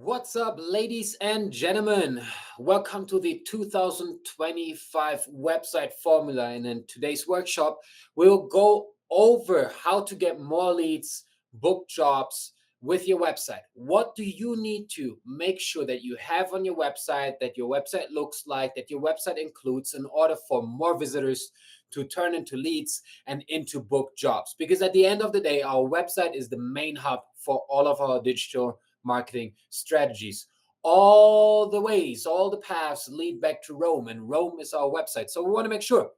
What's up, ladies and gentlemen? Welcome to the 2025 website formula. And in today's workshop, we'll go over how to get more leads, book jobs with your website. What do you need to make sure that you have on your website, that your website looks like, that your website includes in order for more visitors to turn into leads and into book jobs? Because at the end of the day, our website is the main hub for all of our digital marketing strategies. All the ways, all the paths lead back to Rome, and Rome is our website. So we want to make sure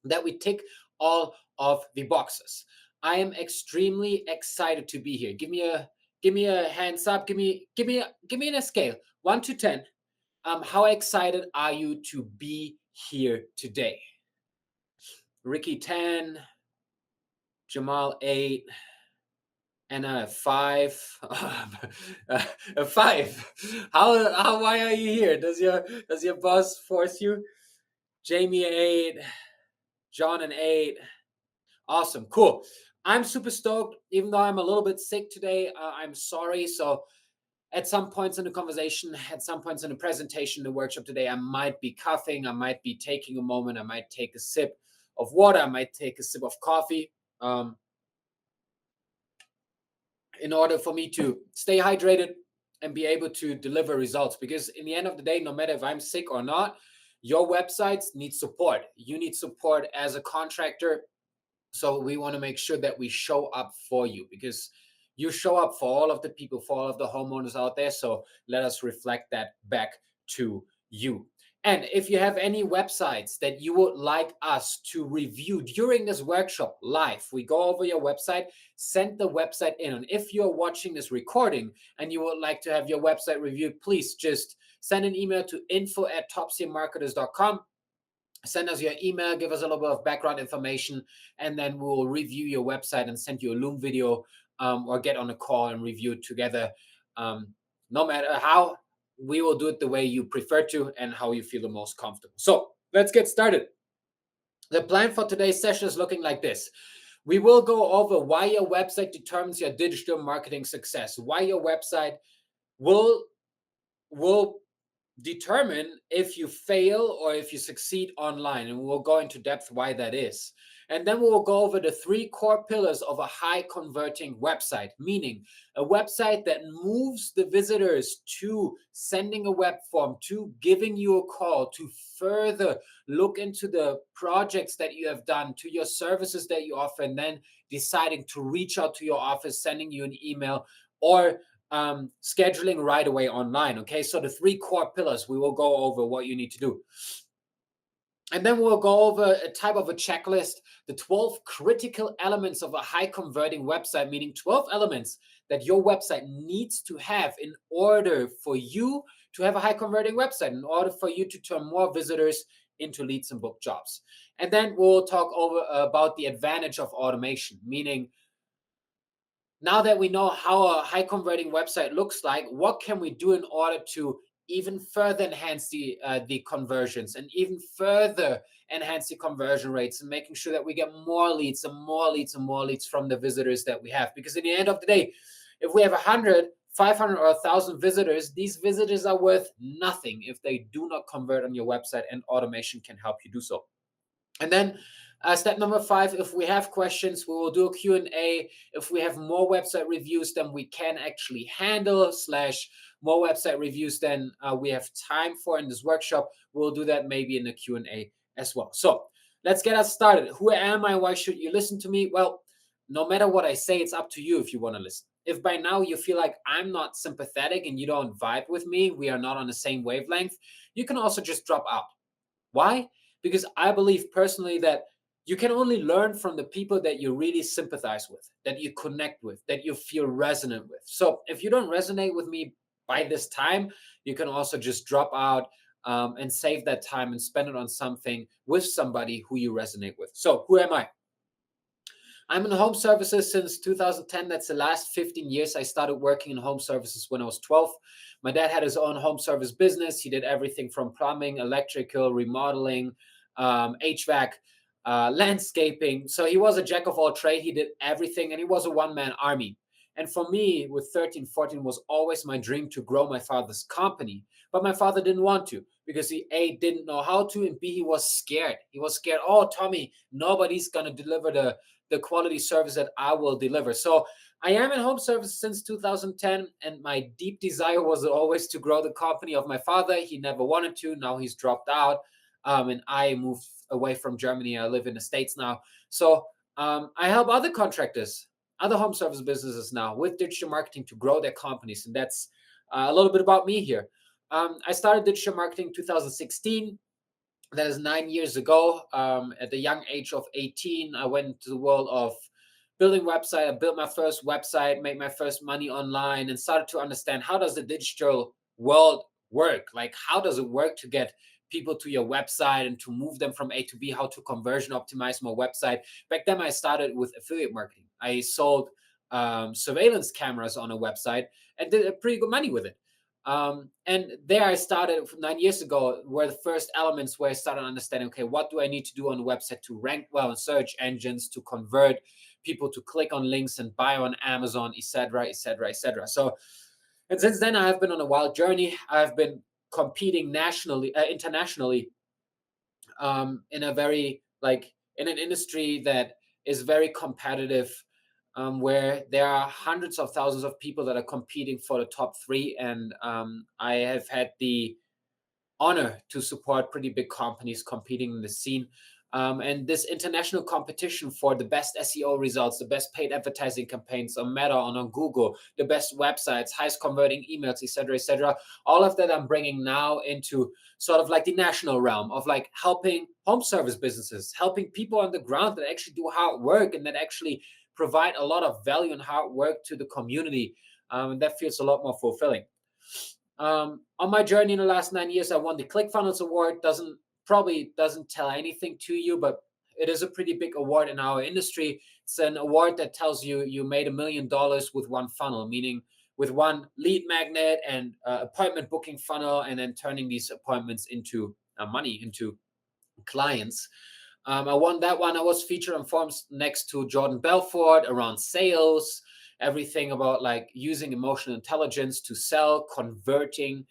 that we tick all of the boxes. I am extremely excited to be here. Give me a hands up. Give me a scale 1 to 10. How excited are you to be here today? Ricky 10, Jamal 8, and a 5. A 5. How why are you here? Does your boss force you? Jamie 8, John an 8. Awesome, cool. I'm super stoked, even though I'm a little bit sick today. I'm sorry. So at some points in the conversation, at some points in the presentation, the workshop today, I might be coughing, I might be taking a moment, I might take a sip of water, I might take a sip of coffee. In order for me to stay hydrated and be able to deliver results. Because in the end of the day, no matter if I'm sick or not, your websites need support. You need support as a contractor. So we want to make sure that we show up for you, because you show up for all of the people, for all of the homeowners out there. So let us reflect that back to you. And if you have any websites that you would like us to review during this workshop live, we go over your website, send the website in. And if you're watching this recording and you would like to have your website reviewed, please just send an email to info@toptiermarketers.com. Send us your email, give us a little bit of background information, and then we'll review your website and send you a Loom video, or get on a call and review it together. No matter how, we will do it the way you prefer to and how you feel the most comfortable. So let's get started. The plan for today's session is looking like this. We will go over why your website determines your digital marketing success, why your website will determine if you fail or if you succeed online, and we'll go into depth why that is. And then we'll go over the 3 core pillars of a high converting website, meaning a website that moves the visitors to sending a web form, to giving you a call, to further look into the projects that you have done, to your services that you offer, and then deciding to reach out to your office, sending you an email, or scheduling right away online. Okay, so the 3 core pillars, we will go over what you need to do. And then we'll go over a type of a checklist, the 12 critical elements of a high converting website, meaning 12 elements that your website needs to have in order for you to have a high converting website, in order for you to turn more visitors into leads and book jobs. And then we'll talk over about the advantage of automation, meaning now that we know how a high converting website looks like, what can we do in order to even further enhance the conversions and even further enhance the conversion rates, and making sure that we get more leads and more leads and more leads from the visitors that we have. Because at the end of the day, if we have 100, 500 or 1,000 visitors, these visitors are worth nothing if they do not convert on your website, and automation can help you do so. And then step number 5, if we have questions, we will do a Q&A. If we have more website reviews than we can actually handle, / more website reviews than we have time for in this workshop, we'll do that maybe in the Q&A as well. So let's get us started. Who am I? Why should you listen to me? Well, no matter what I say, it's up to you if you want to listen. If by now you feel like I'm not sympathetic and you don't vibe with me, we are not on the same wavelength, you can also just drop out. Why? Because I believe personally that you can only learn from the people that you really sympathize with, that you connect with, that you feel resonant with. So if you don't resonate with me by this time, you can also just drop out, and save that time and spend it on something with somebody who you resonate with. So who am I? I'm in home services since 2010. That's the last 15 years. I started working in home services when I was 12. My dad had his own home service business. He did everything from plumbing, electrical, remodeling, HVAC, landscaping. So he was a jack of all trades. He did everything, and he was a one-man army. And for me, with 13, 14, was always my dream to grow my father's company. But my father didn't want to because he A, didn't know how to, and B, he was scared. He was scared, oh, Tommy, nobody's going to deliver the quality service that I will deliver. So I am in home service since 2010, and my deep desire was always to grow the company of my father. He never wanted to. Now he's dropped out, and I moved away from Germany. I live in the States now. So I help other contractors, other home service businesses now with digital marketing to grow their companies. And that's a little bit about me here. I started digital marketing 2016. That is 9 years ago. At the young age of 18, I went into the world of building website. I built my first website, made my first money online, and started to understand how does the digital world work? Like, how does it work to get people to your website and to move them from A to B, how to conversion optimize my website. Back then, I started with affiliate marketing. I sold surveillance cameras on a website and did pretty good money with it. And there I started 9 years ago, where the first elements where I started understanding, okay, what do I need to do on the website to rank well in search engines, to convert people to click on links and buy on Amazon, etc., etc., etc. So, and since then I have been on a wild journey. I've been competing nationally, internationally, in a very like in an industry that is very competitive, where there are hundreds of thousands of people that are competing for the top three, and I have had the honor to support pretty big companies competing in the scene. And this international competition for the best SEO results, the best paid advertising campaigns on Meta, on Google, the best websites, highest converting emails, etc., etc. All of that I'm bringing now into sort of like the national realm of like helping home service businesses, helping people on the ground that actually do hard work and that actually provide a lot of value and hard work to the community. And that feels a lot more fulfilling. On my journey in the last 9 years, I won the ClickFunnels Award. Probably doesn't tell anything to you, but it is a pretty big award in our industry. It's an award that tells you you made $1 million with one funnel, meaning with one lead magnet and appointment booking funnel, and then turning these appointments into money, into clients. I won that one. I was featured on forums next to Jordan Belfort around sales, everything about like using emotional intelligence to sell, converting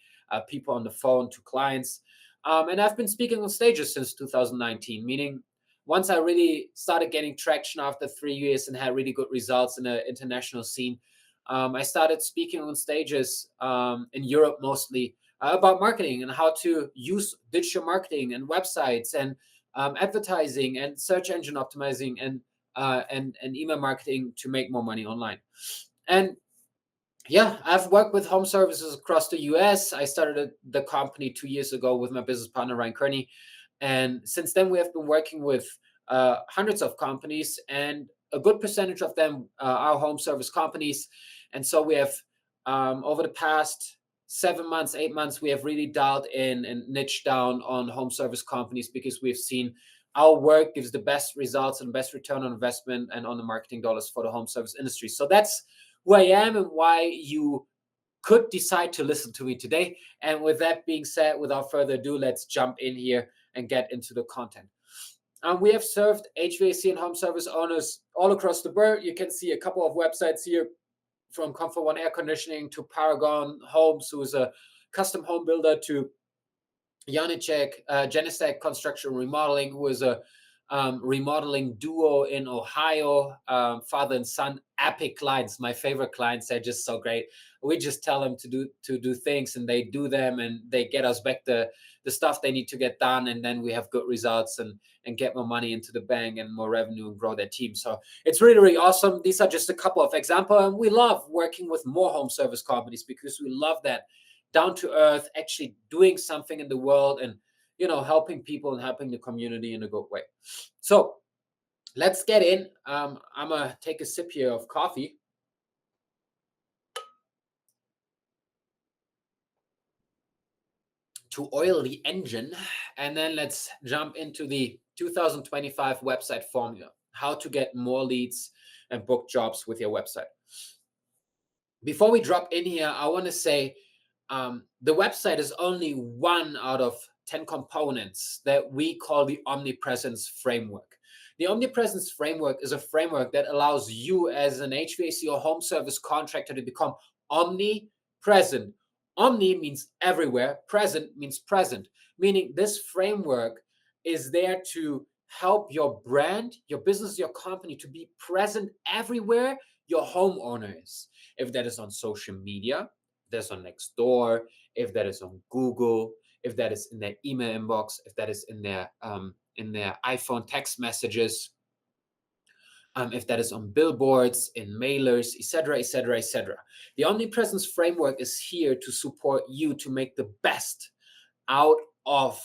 people on the phone to clients. And I've been speaking on stages since 2019, meaning once I really started getting traction after 3 years and had really good results in the international scene, I started speaking on stages in Europe mostly about marketing and how to use digital marketing and websites and advertising and search engine optimizing and email marketing to make more money online. And yeah, I've worked with home services across the US. I started the company 2 years ago with my business partner, Ryan Kearney. And since then, we have been working with hundreds of companies, and a good percentage of them are home service companies. And so we have, over the past 7 months, 8 months, we have really dialed in and niched down on home service companies because we've seen our work gives the best results and best return on investment and on the marketing dollars for the home service industry. So that's who I am and why you could decide to listen to me today. And with that being said, without further ado, let's jump in here and get into the content. We have served HVAC and home service owners all across the world. You can see a couple of websites here, from Comfort One Air Conditioning to Paragon Homes, who is a custom home builder, to Janicek Construction Remodeling, who is a remodeling duo in Ohio, father and son, epic clients. My favorite clients. They're just so great. We just tell them to do things, and they do them, and they get us back the stuff they need to get done, and then we have good results and get more money into the bank and more revenue and grow their team. So it's really, really awesome. These are just a couple of examples, and we love working with more home service companies because we love that down to earth, actually doing something in the world and helping people and helping the community in a good way. So let's get in. I'm gonna take a sip here of coffee. To oil the engine, and then let's jump into the 2025 website formula, how to get more leads and book jobs with your website. Before we drop in here, I want to say the website is only one out of 10 components that we call the omnipresence framework. The omnipresence framework is a framework that allows you as an HVAC or home service contractor to become omnipresent. Omni means everywhere, present means present, meaning this framework is there to help your brand, your business, your company to be present everywhere your homeowner is. If that is on social media, if that's on Nextdoor, if that is on Google, if that is in their email inbox, if that is in their iPhone text messages, if that is on billboards, in mailers, etc., etc., etc. The omnipresence framework is here to support you to make the best out of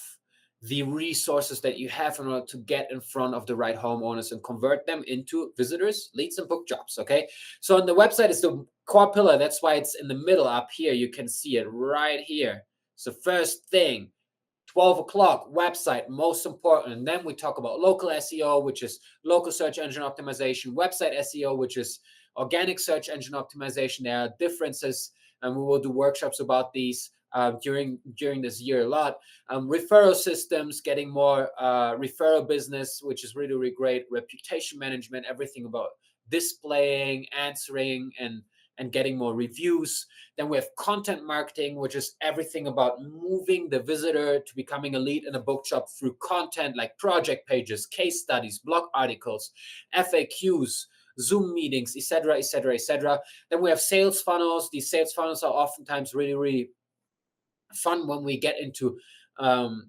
the resources that you have in order to get in front of the right homeowners and convert them into visitors, leads, and book jobs. Okay, so on the website is the core pillar. That's why it's in the middle up here. You can see it right here. It's the first thing. 12 o'clock, website, most important. And then we talk about local SEO, which is local search engine optimization, website SEO, which is organic search engine optimization. There are differences, and we will do workshops about these during this year a lot. Referral systems, getting more referral business, which is really, really great. Reputation management, everything about displaying, answering, and getting more reviews. Then we have content marketing, which is everything about moving the visitor to becoming a lead in a book job through content like project pages, case studies, blog articles, FAQs, Zoom meetings, etc., etc., etc. Then we have sales funnels. These sales funnels are oftentimes really, really fun when we get into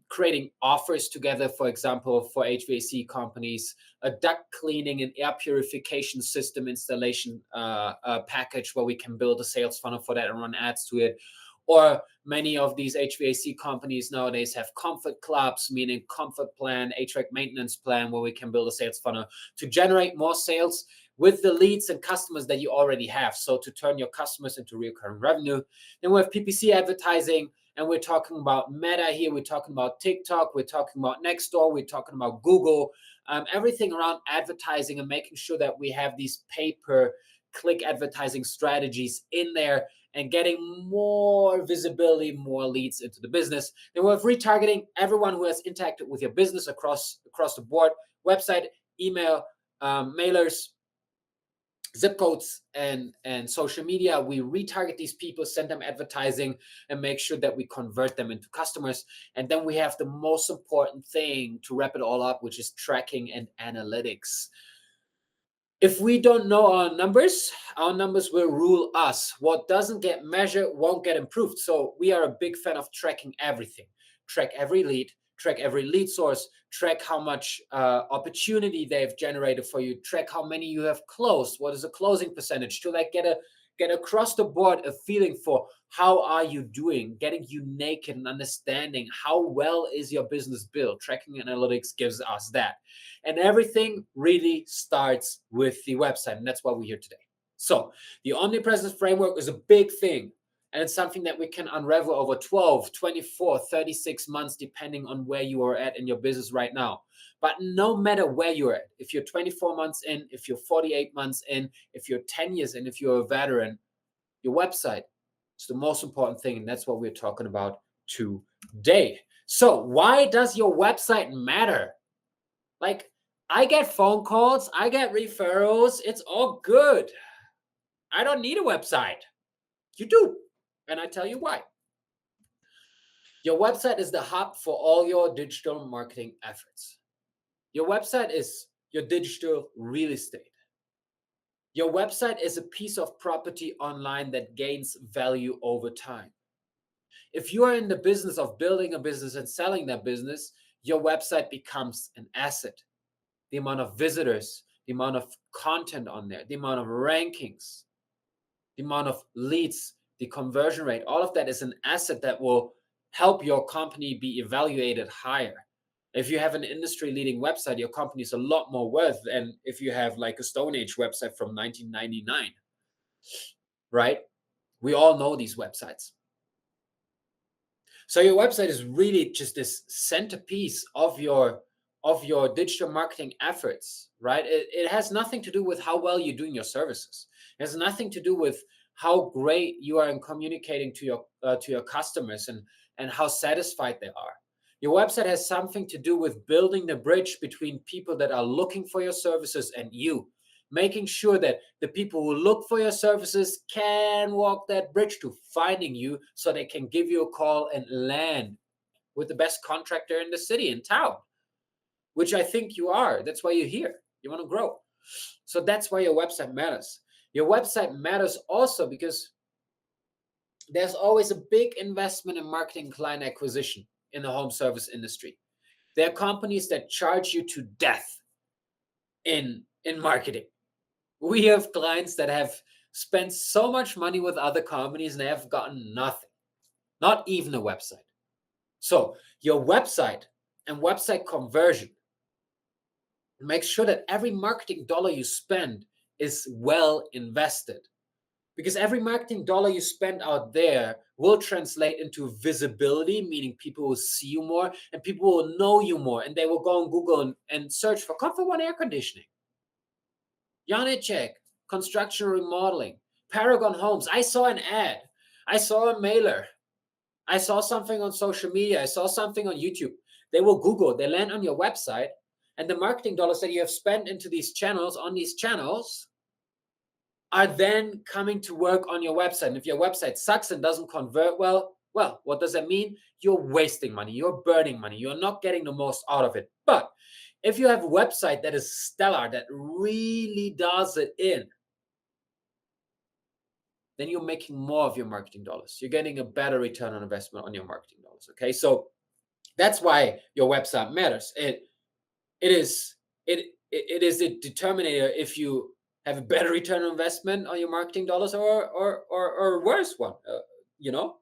creating offers together, for example, for HVAC companies, a duct cleaning and air purification system installation package where we can build a sales funnel for that and run ads to it. Or many of these HVAC companies nowadays have comfort clubs, meaning comfort plan, HVAC maintenance plan, where we can build a sales funnel to generate more sales with the leads and customers that you already have. So to turn your customers into recurring revenue. Then we have PPC advertising, and we're talking about Meta here. We're talking about TikTok. We're talking about Nextdoor. We're talking about Google. Everything around advertising and making sure that we have these pay-per-click advertising strategies in there and getting more visibility, more leads into the business. Then we have retargeting, everyone who has interacted with your business across the board, website, email, mailers, zip codes, and social media. We retarget these people, send them advertising, and make sure that we convert them into customers. And then we have the most important thing to wrap it all up, which is tracking and analytics. If we don't know our numbers will rule us. What doesn't get measured won't get improved. So we are a big fan of tracking everything. Track every lead, track every lead source, track how much opportunity they've generated for you, track how many you have closed, what is the closing percentage, to like get across the board a feeling for how are you doing, getting you naked and understanding how well is your business built. Tracking analytics gives us that. And everything really starts with the website, and that's why we're here today. So the omnipresence framework is a big thing. And it's something that we can unravel over 12, 24, 36 months, depending on where you are at in your business right now. But no matter where you're at, if you're 24 months in, if you're 48 months in, if you're 10 years in, if you're a veteran, your website is the most important thing. And that's what we're talking about today. So why does your website matter? Like, I get phone calls, I get referrals, it's all good. I don't need a website. You do. And I tell you why. Your website is the hub for all your digital marketing efforts. Your website is your digital real estate. Your website is a piece of property online that gains value over time. If you are in the business of building a business and selling that business, your website becomes an asset. The amount of visitors, the amount of content on there, the amount of rankings, the amount of leads, the conversion rate, all of that is an asset that will help your company be evaluated higher. If you have an industry leading website, your company is a lot more worth than if you have like a Stone Age website from 1999, right? We all know these websites. So your website is really just this centerpiece of your digital marketing efforts, right? It has nothing to do with how well you're doing your services. It has nothing to do with how great you are in communicating to your customers and how satisfied they are. Your website has something to do with building the bridge between people that are looking for your services and you, making sure that the people who look for your services can walk that bridge to finding you so they can give you a call and land with the best contractor in the city, in town, which I think you are. That's why you're here. You want to grow. So that's why your website matters. Your website matters also because there's always a big investment in marketing client acquisition in the home service industry. There are companies that charge you to death in marketing. We have clients that have spent so much money with other companies and they have gotten nothing, not even a website. So your website and website conversion, make sure that every marketing dollar you spend is well invested. Because every marketing dollar you spend out there will translate into visibility, meaning people will see you more and people will know you more, and they will go on Google and search for Comfort One air conditioning, Janicek, construction remodeling, Paragon Homes. I saw an ad, I saw a mailer, I saw something on social media, I saw something on YouTube. They will Google, they land on your website, and the marketing dollars that you have spent into these channels, on these channels, are then coming to work on your website. And if your website sucks and doesn't convert well, what does that mean? You're wasting money, you're burning money, you're not getting the most out of it. But if you have a website that is stellar, that really does it in, then you're making more of your marketing dollars. You're getting a better return on investment on your marketing dollars. Okay, so that's why your website matters. It is a determinator if you have a better return on investment on your marketing dollars or worse one, you know,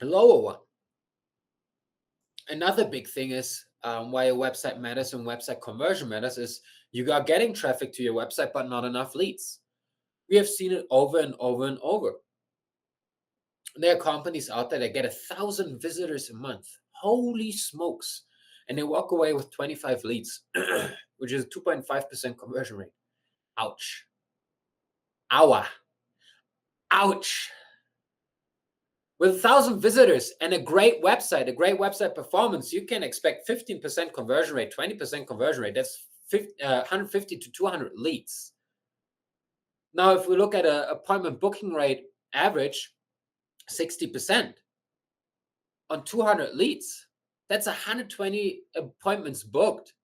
a lower one. Another big thing is why a website matters and website conversion matters is you are getting traffic to your website, but not enough leads. We have seen it over and over and over. There are companies out there that get 1,000 visitors a month. Holy smokes. And they walk away with 25 leads, which is a 2.5% conversion rate. Ouch. Ow. Ouch. With 1,000 visitors and a great website performance, you can expect 15% conversion rate, 20% conversion rate. That's 150 to 200 leads. Now, if we look at an appointment booking rate average, 60% on 200 leads, that's 120 appointments booked.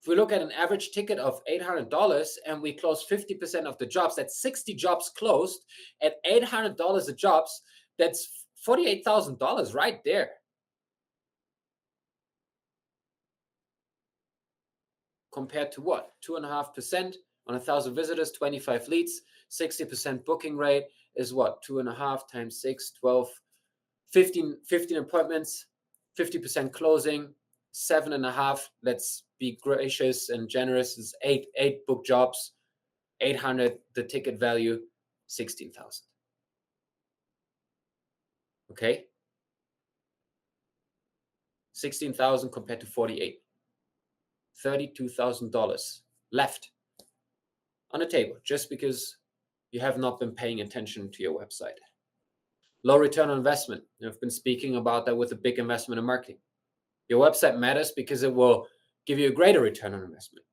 If we look at an average ticket of $800 and we close 50% of the jobs, that's 60 jobs closed at $800 a jobs. That's $48,000 right there. Compared to what? 2.5% on 1,000 visitors, 25 leads, 60% booking rate is what? 2.5 times 6, 12, 15 appointments, 50% closing, 7.5. Let's be gracious and generous. Is eight book jobs, 800 the ticket value, 16,000. Okay, 16,000 compared to 48, $32,000 left on the table just because you have not been paying attention to your website. Low return on investment. I've been speaking about that with a big investment in marketing. Your website matters because it will give you a greater return on investment.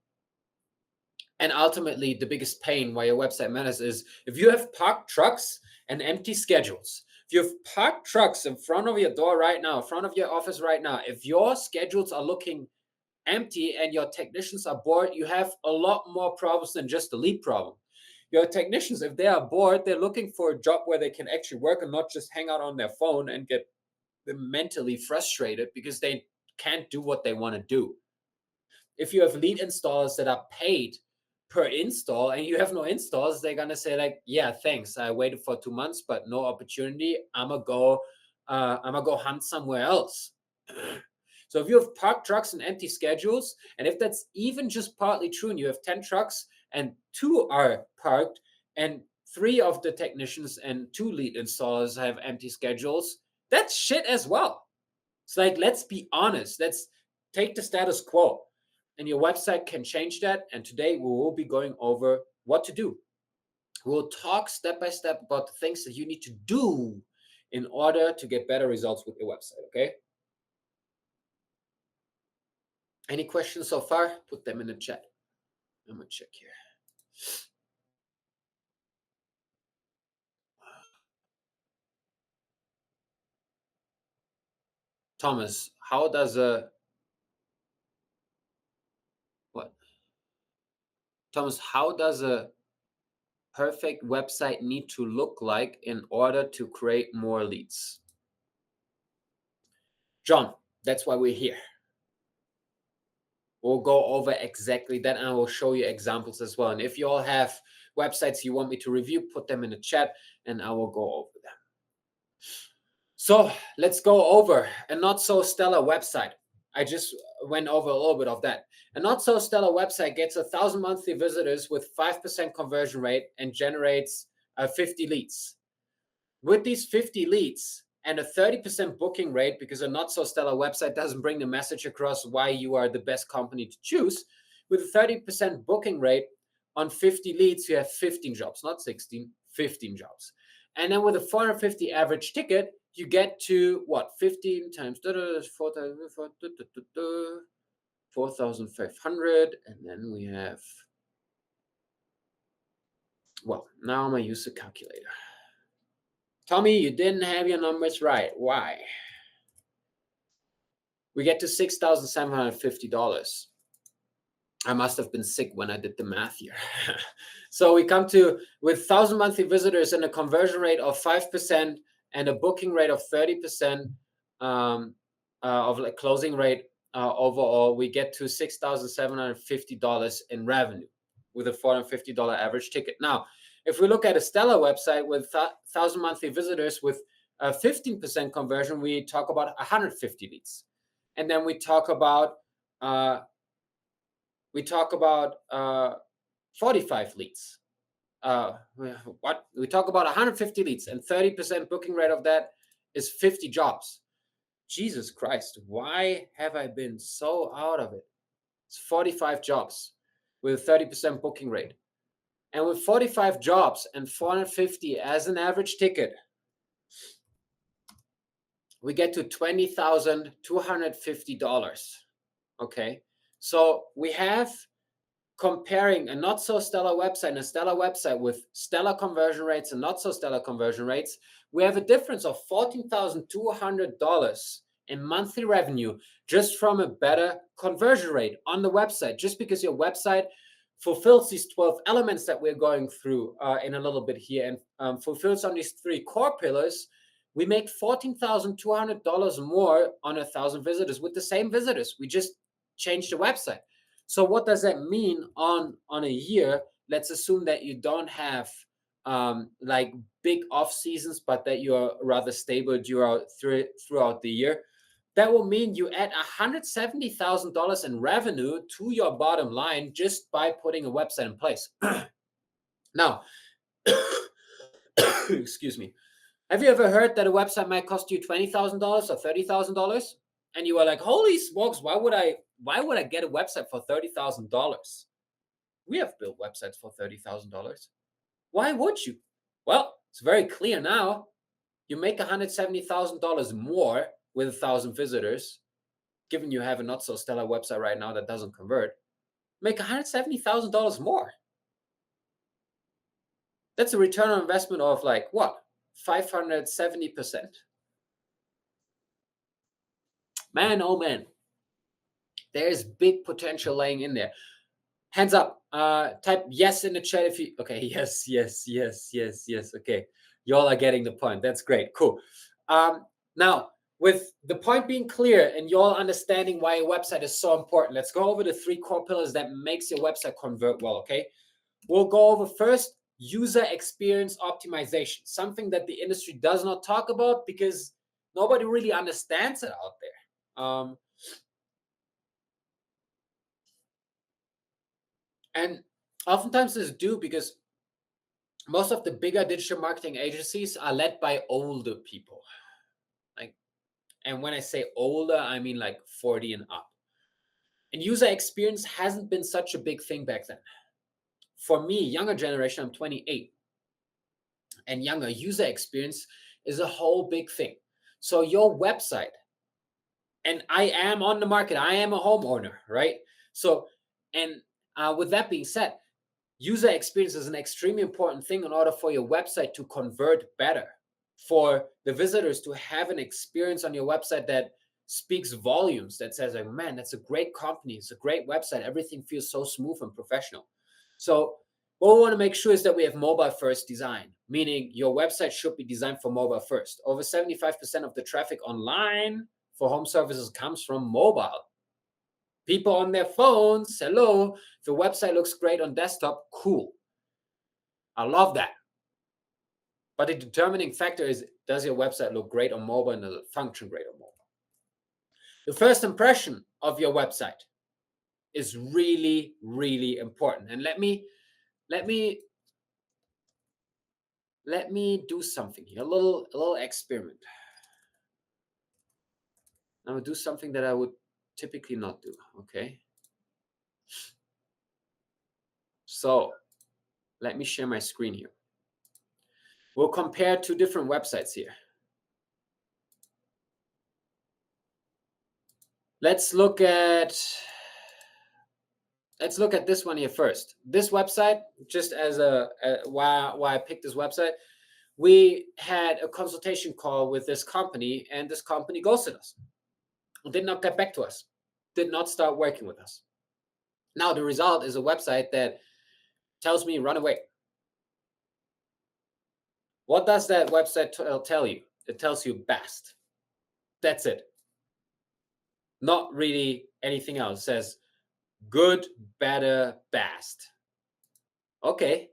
And ultimately, the biggest pain why your website matters is if you have parked trucks and empty schedules. If you have parked trucks in front of your door right now, in front of your office right now, if your schedules are looking empty and your technicians are bored, you have a lot more problems than just the lead problem. Your technicians, if they are bored, they're looking for a job where they can actually work and not just hang out on their phone and get them mentally frustrated because they can't do what they want to do. If you have lead installers that are paid per install and you have no installs, they're gonna say like, yeah, thanks, I waited for 2 months but no opportunity, I'm gonna go hunt somewhere else. So if you have parked trucks and empty schedules, and if that's even just partly true and you have 10 trucks and 2 are parked and 3 of the technicians and 2 lead installers have empty schedules, that's shit as well. It's like, let's be honest, let's take the status quo. And your website can change that. And today we will be going over what to do. We'll talk step by step about the things that you need to do in order to get better results with your website, okay? Any questions so far? Put them in the chat. I'm gonna check here. Thomas, how does a what? Thomas, how does a perfect website need to look like in order to create more leads? John, that's why we're here. We'll go over exactly that, and I will show you examples as well. And if you all have websites you want me to review, put them in the chat and I will go over them. So let's go over a not so stellar website. I just went over a little bit of that. A not so stellar website gets 1,000 monthly visitors with 5% conversion rate and generates 50 leads. With these 50 leads and a 30% booking rate, because a not so stellar website doesn't bring the message across why you are the best company to choose, with a 30% booking rate on 50 leads, you have 15 jobs, not 16, 15 jobs. And then with a 450 average ticket, you get to what? 15 times 4,500. And then we have, well, now I'm going to use a calculator. Tommy, you didn't have your numbers right. Why? We get to $6,750. I must have been sick when I did the math here. So we come to, with 1,000 monthly visitors and a conversion rate of 5% and a booking rate of 30% of like closing rate overall, we get to $6,750 in revenue with a $450 average ticket. Now, if we look at a stellar website with 1,000 monthly visitors with a 15% conversion, we talk about 150 leads. And then we talk about 45 leads. We talk about 150 leads, and 30% booking rate of that is 50 jobs. Jesus Christ, why have I been so out of it? It's 45 jobs with a 30% booking rate. And with 45 jobs and 450 as an average ticket, we get to $20,250. Okay, so we have, comparing a not so stellar website and a stellar website with stellar conversion rates and not so stellar conversion rates, we have a difference of $14,200 in monthly revenue just from a better conversion rate on the website. Just because your website fulfills these 12 elements that we're going through in a little bit here and fulfills on these 3 core pillars, we make $14,200 more on 1,000 visitors with the same visitors. We just changed the website. So what does that mean on a year? Let's assume that you don't have like big off seasons, but that you are rather stable throughout the year. That will mean you add $170,000 in revenue to your bottom line just by putting a website in place. Now, excuse me. Have you ever heard that a website might cost you $20,000 or $30,000? And you are like, holy smokes, why would I get a website for $30,000? We have built websites for $30,000. Why would you? Well, it's very clear now. You make $170,000 more with 1,000 visitors, given you have a not so stellar website right now that doesn't convert. Make $170,000 more. That's a return on investment of like what? 570%. Man, oh man. There's big potential laying in there. Hands up. Type yes in the chat if you. Okay, yes. Okay, y'all are getting the point. That's great. Cool. Now, with the point being clear and y'all understanding why a website is so important, let's go over the 3 core pillars that makes your website convert well. Okay, we'll go over first user experience optimization, something that the industry does not talk about because nobody really understands it out there. And oftentimes this is due because most of the bigger digital marketing agencies are led by older people. And when I say older, I mean like 40 and up. And user experience hasn't been such a big thing back then. For me, younger generation, I'm 28. And younger, user experience is a whole big thing. So your website, and I am on the market, I am a homeowner, right? So, and with that being said, user experience is an extremely important thing in order for your website to convert better, for the visitors to have an experience on your website that speaks volumes, that says, like, man, that's a great company, it's a great website, everything feels so smooth and professional. So what we want to make sure is that we have mobile first design, meaning your website should be designed for mobile first. Over 75% of the traffic online for home services comes from mobile. People on their phones, hello, if the website looks great on desktop, cool. I love that. But the determining factor is, does your website look great on mobile and does it function great on mobile? The first impression of your website is really, really important. And let me do something here, a little experiment. I'm gonna do something that I would typically not do, okay? So let me share my screen here. We'll compare two different websites here. Let's look at this one here first. This website, just as why I picked this website, we had a consultation call with this company, and this company ghosted us. Did not get back to us. Did not start working with us. Now the result is a website that tells me run away. What does that website tell you? It tells you best. That's it. Not really anything else. It says good, better, best. Okay.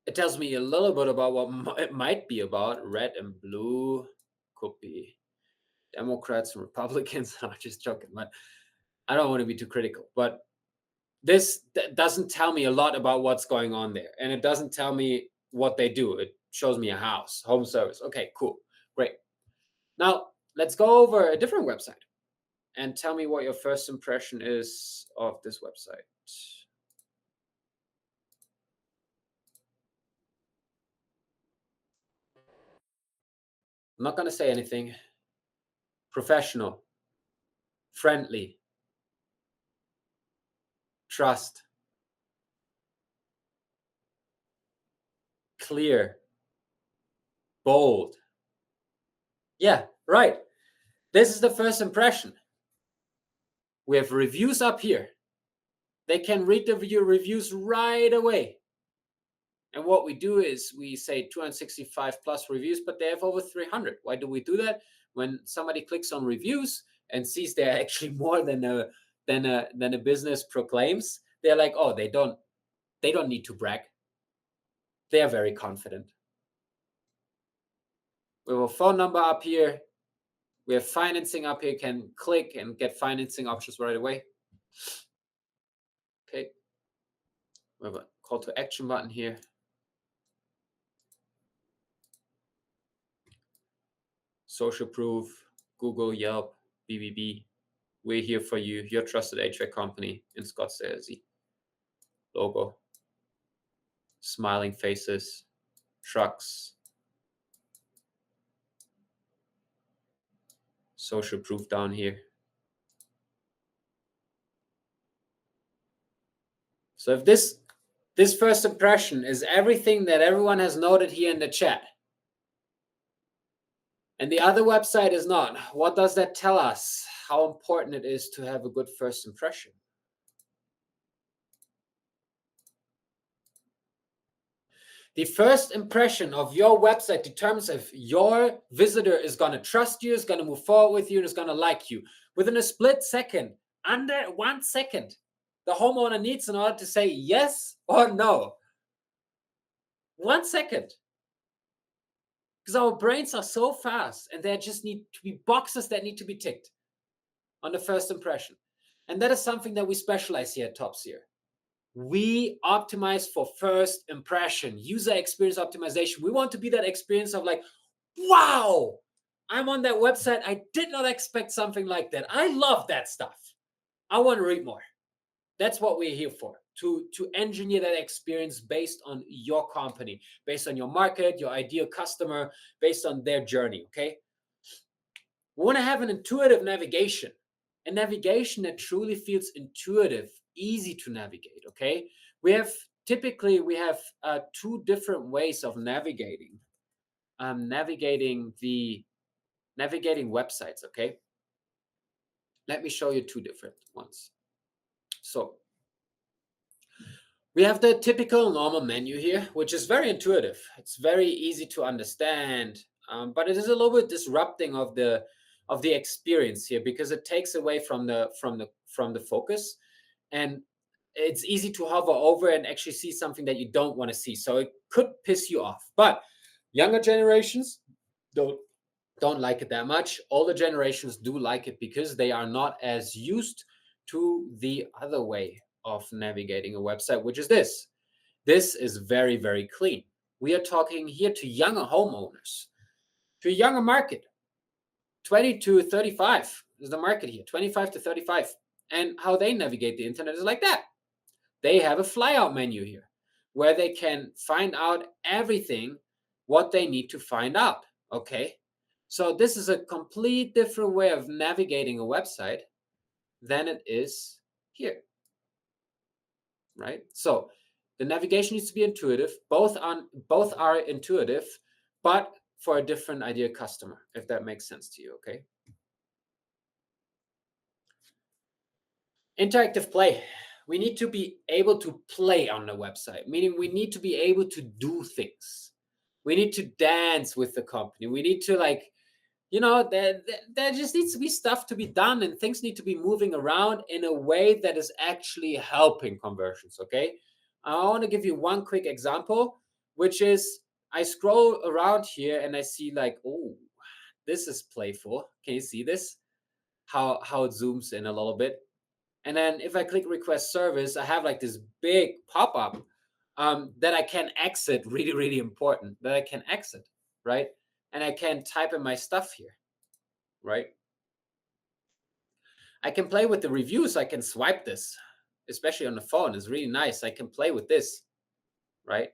It tells me a little bit about what it might be about. Red and blue could be Democrats and Republicans. I'm just joking, but I don't want to be too critical. But this doesn't tell me a lot about what's going on there. And it doesn't tell me what they do. It shows me a house, home service. Okay, cool. Great. Now, let's go over a different website and tell me what your first impression is of this website. I'm not going to say anything. Professional, friendly, trust, clear, bold. Yeah, right. This is the first impression. We have reviews up here. They can read the reviews right away. And what we do is we say 265 plus reviews, but they have over 300. Why do we do that? When somebody clicks on reviews and sees they're actually more than a business proclaims, they're like, oh, they don't need to brag. They are very confident. We have a phone number up here. We have financing up here. You can click and get financing options right away. Okay. We have a call to action button here. Social proof, Google, Yelp, BBB. We're here for you, your trusted HVAC company in Scottsdale. Logo, smiling faces, trucks, social proof down here. So if this first impression is everything that everyone has noted here in the chat, and the other website is not, what does that tell us? How important it is to have a good first impression. The first impression of your website determines if your visitor is going to trust you, is going to move forward with you, and is going to like you. Within a split second, under 1 second, the homeowner needs in order to say yes or no. 1 second. Because our brains are so fast, and there just need to be boxes that need to be ticked on the first impression. And that is something that we specialize here at Topseer. We optimize for first impression, user experience optimization. We want to be that experience of like, wow, I'm on that website. I did not expect something like that. I love that stuff. I want to read more. That's what we're here for, to engineer that experience based on your company, based on your market, your ideal customer, based on their journey. Okay, we want to have an intuitive navigation, a navigation that truly feels intuitive, easy to navigate. Okay, we have typically we have two different ways of navigating navigating websites. Okay, let me show you two different ones. So we have the typical normal menu here, which is very intuitive. It's very easy to understand, but it is a little bit disrupting of the experience here because it takes away from the focus, and it's easy to hover over and actually see something that you don't want to see. So it could piss you off. But younger generations don't like it that much. Older generations do like it because they are not as used to the other way of navigating a website, which is this. This is very, very clean. We are talking here to younger homeowners, to a younger market. 20 to 35 is the market here, 25 to 35. And how they navigate the internet is like that. They have a flyout menu here where they can find out everything what they need to find out. Okay. So this is a complete different way of navigating a website than it is here. Right? So the navigation needs to be intuitive. Both are intuitive, but for a different ideal customer, if that makes sense to you. Okay. Interactive play. We need to be able to play on the website, meaning we need to be able to do things. We need to dance with the company. We need to there just needs to be stuff to be done, and things need to be moving around in a way that is actually helping conversions. Okay. I want to give you one quick example, which is I scroll around here and I see like, oh, this is playful. Can you see this? How it zooms in a little bit. And then if I click request service, I have like this big pop-up that I can exit. Really, really important that I can exit, right? And I can type in my stuff here, right? I can play with the reviews. I can swipe this, especially on the phone. It's really nice. I can play with this, right?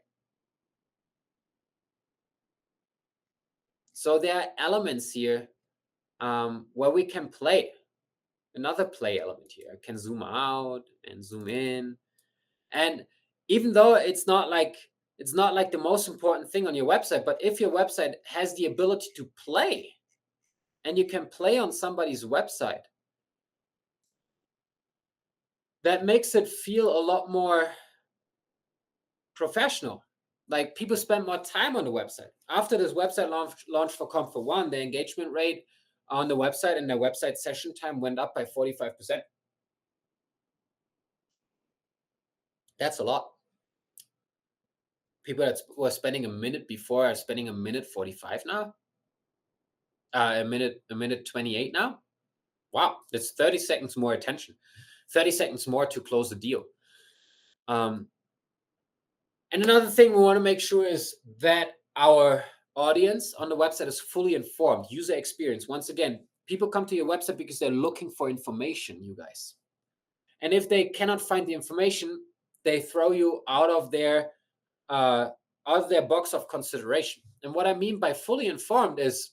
So there are elements here where we can play. Another play element here. I can zoom out and zoom in. And even though it's not like the most important thing on your website, but if your website has the ability to play and you can play on somebody's website, that makes it feel a lot more professional. Like people spend more time on the website. After this website launch for Comfort One, the engagement rate on the website and their website session time went up by 45%. That's a lot. People that were spending a minute before are spending a minute 45 now. A minute 28 now. Wow, that's 30 seconds more attention, 30 seconds more to close the deal. And another thing we want to make sure is that our audience on the website is fully informed. User experience. Once again, people come to your website because they're looking for information, you guys. And if they cannot find the information, they throw you out of their box of consideration. And what I mean by fully informed is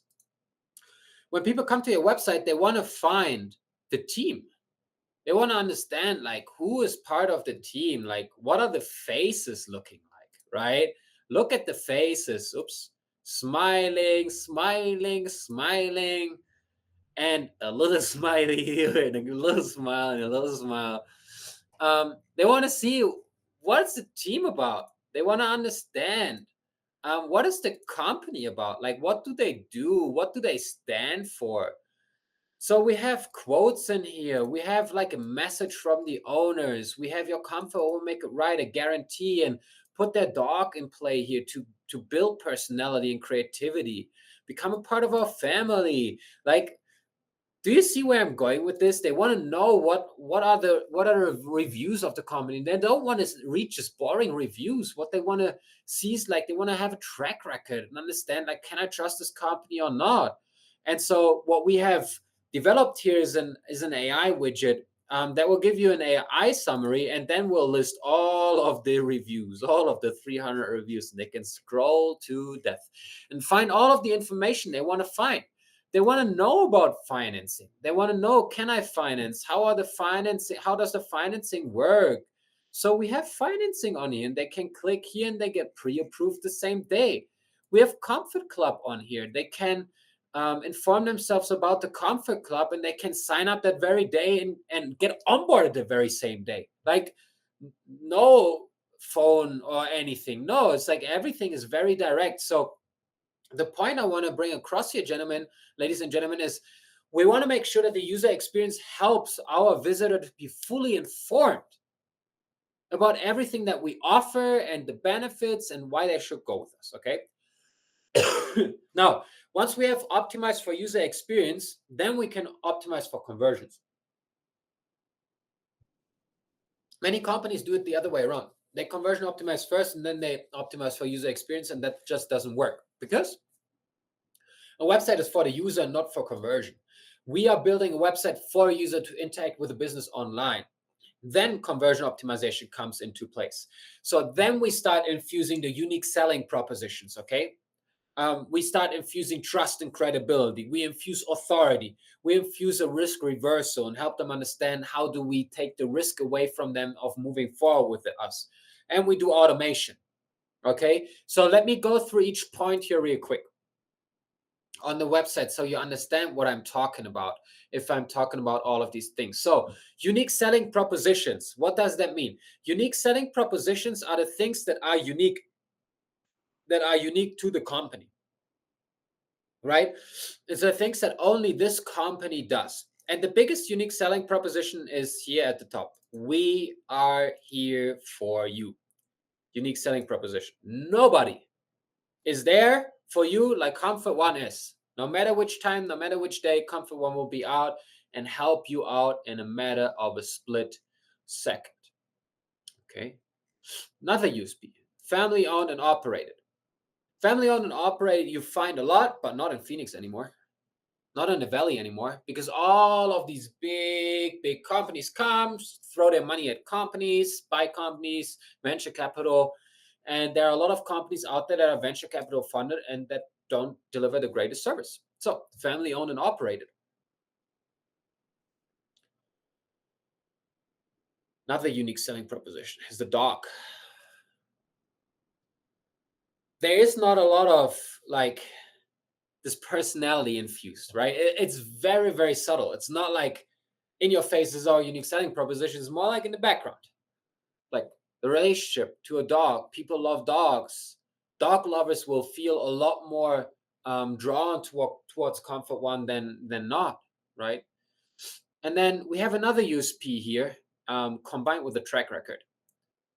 when people come to your website, they want to find the team. They want to understand like who is part of the team, like what are the faces looking like, right? Look at the faces. Oops. Smiling, smiling, smiling, and a little smiley here and a little smile and a little smile. They want to see what's the team about. They want to understand what is the company about? Like, what do they do? What do they stand for? So we have quotes in here. We have like a message from the owners. We have your comfort will make it right, a guarantee, and put their dog in play here to build personality and creativity. Become a part of our family. Like, do you see where I'm going with this? They want to know what are the reviews of the company. They don't want to read just boring reviews. What they want to see is like they want to have a track record and understand like, can I trust this company or not? And so what we have developed here is an AI widget that will give you an AI summary, and then we'll list all of the reviews, all of the 300 reviews, and they can scroll to death and find all of the information they want to find. They want to know about financing. They want to know, can I finance? How are the financing? How does the financing work? So we have financing on here, and they can click here and they get pre-approved the same day. We have Comfort Club on here. They can inform themselves about the Comfort Club, and they can sign up that very day and get onboarded the very same day. Like, no phone or anything. No, it's like everything is very direct. So the point I want to bring across here, gentlemen, ladies and gentlemen, is we want to make sure that the user experience helps our visitor to be fully informed about everything that we offer and the benefits and why they should go with us. Okay. Now, once we have optimized for user experience, then we can optimize for conversions. Many companies do it the other way around. They conversion optimize first and then they optimize for user experience, and that just doesn't work because a website is for the user, not for conversion. We are building a website for a user to interact with a business online. Then conversion optimization comes into place. So then we start infusing the unique selling propositions, okay? We start infusing trust and credibility. We infuse authority. We infuse a risk reversal and help them understand how do we take the risk away from them of moving forward with us. And we do automation, okay? So let me go through each point here real quick on the website so you understand what I'm talking about if I'm talking about all of these things. So unique selling propositions, what does that mean? Unique selling propositions are the things that are unique to the company, right? It's the things that only this company does. And the biggest unique selling proposition is here at the top. We are here for you. Unique selling proposition. Nobody is there for you like Comfort One is. No matter which time, no matter which day, Comfort One will be out and help you out in a matter of a split second. Okay. Another USP, family owned and operated. Family owned and operated, you find a lot, but not in Phoenix anymore. Not in the Valley anymore, because all of these big companies come, throw their money at companies, buy companies, venture capital. And there are a lot of companies out there that are venture capital funded and that don't deliver the greatest service. So family owned and operated. Another unique selling proposition is the dog. There is not a lot of like this personality infused, right? It's very subtle. It's not like in your face is our unique selling proposition. It's more like in the background, like the relationship to a dog. People love dogs. Dog lovers will feel a lot more drawn towards Comfort One than not, right? And then we have another USP here, combined with the track record.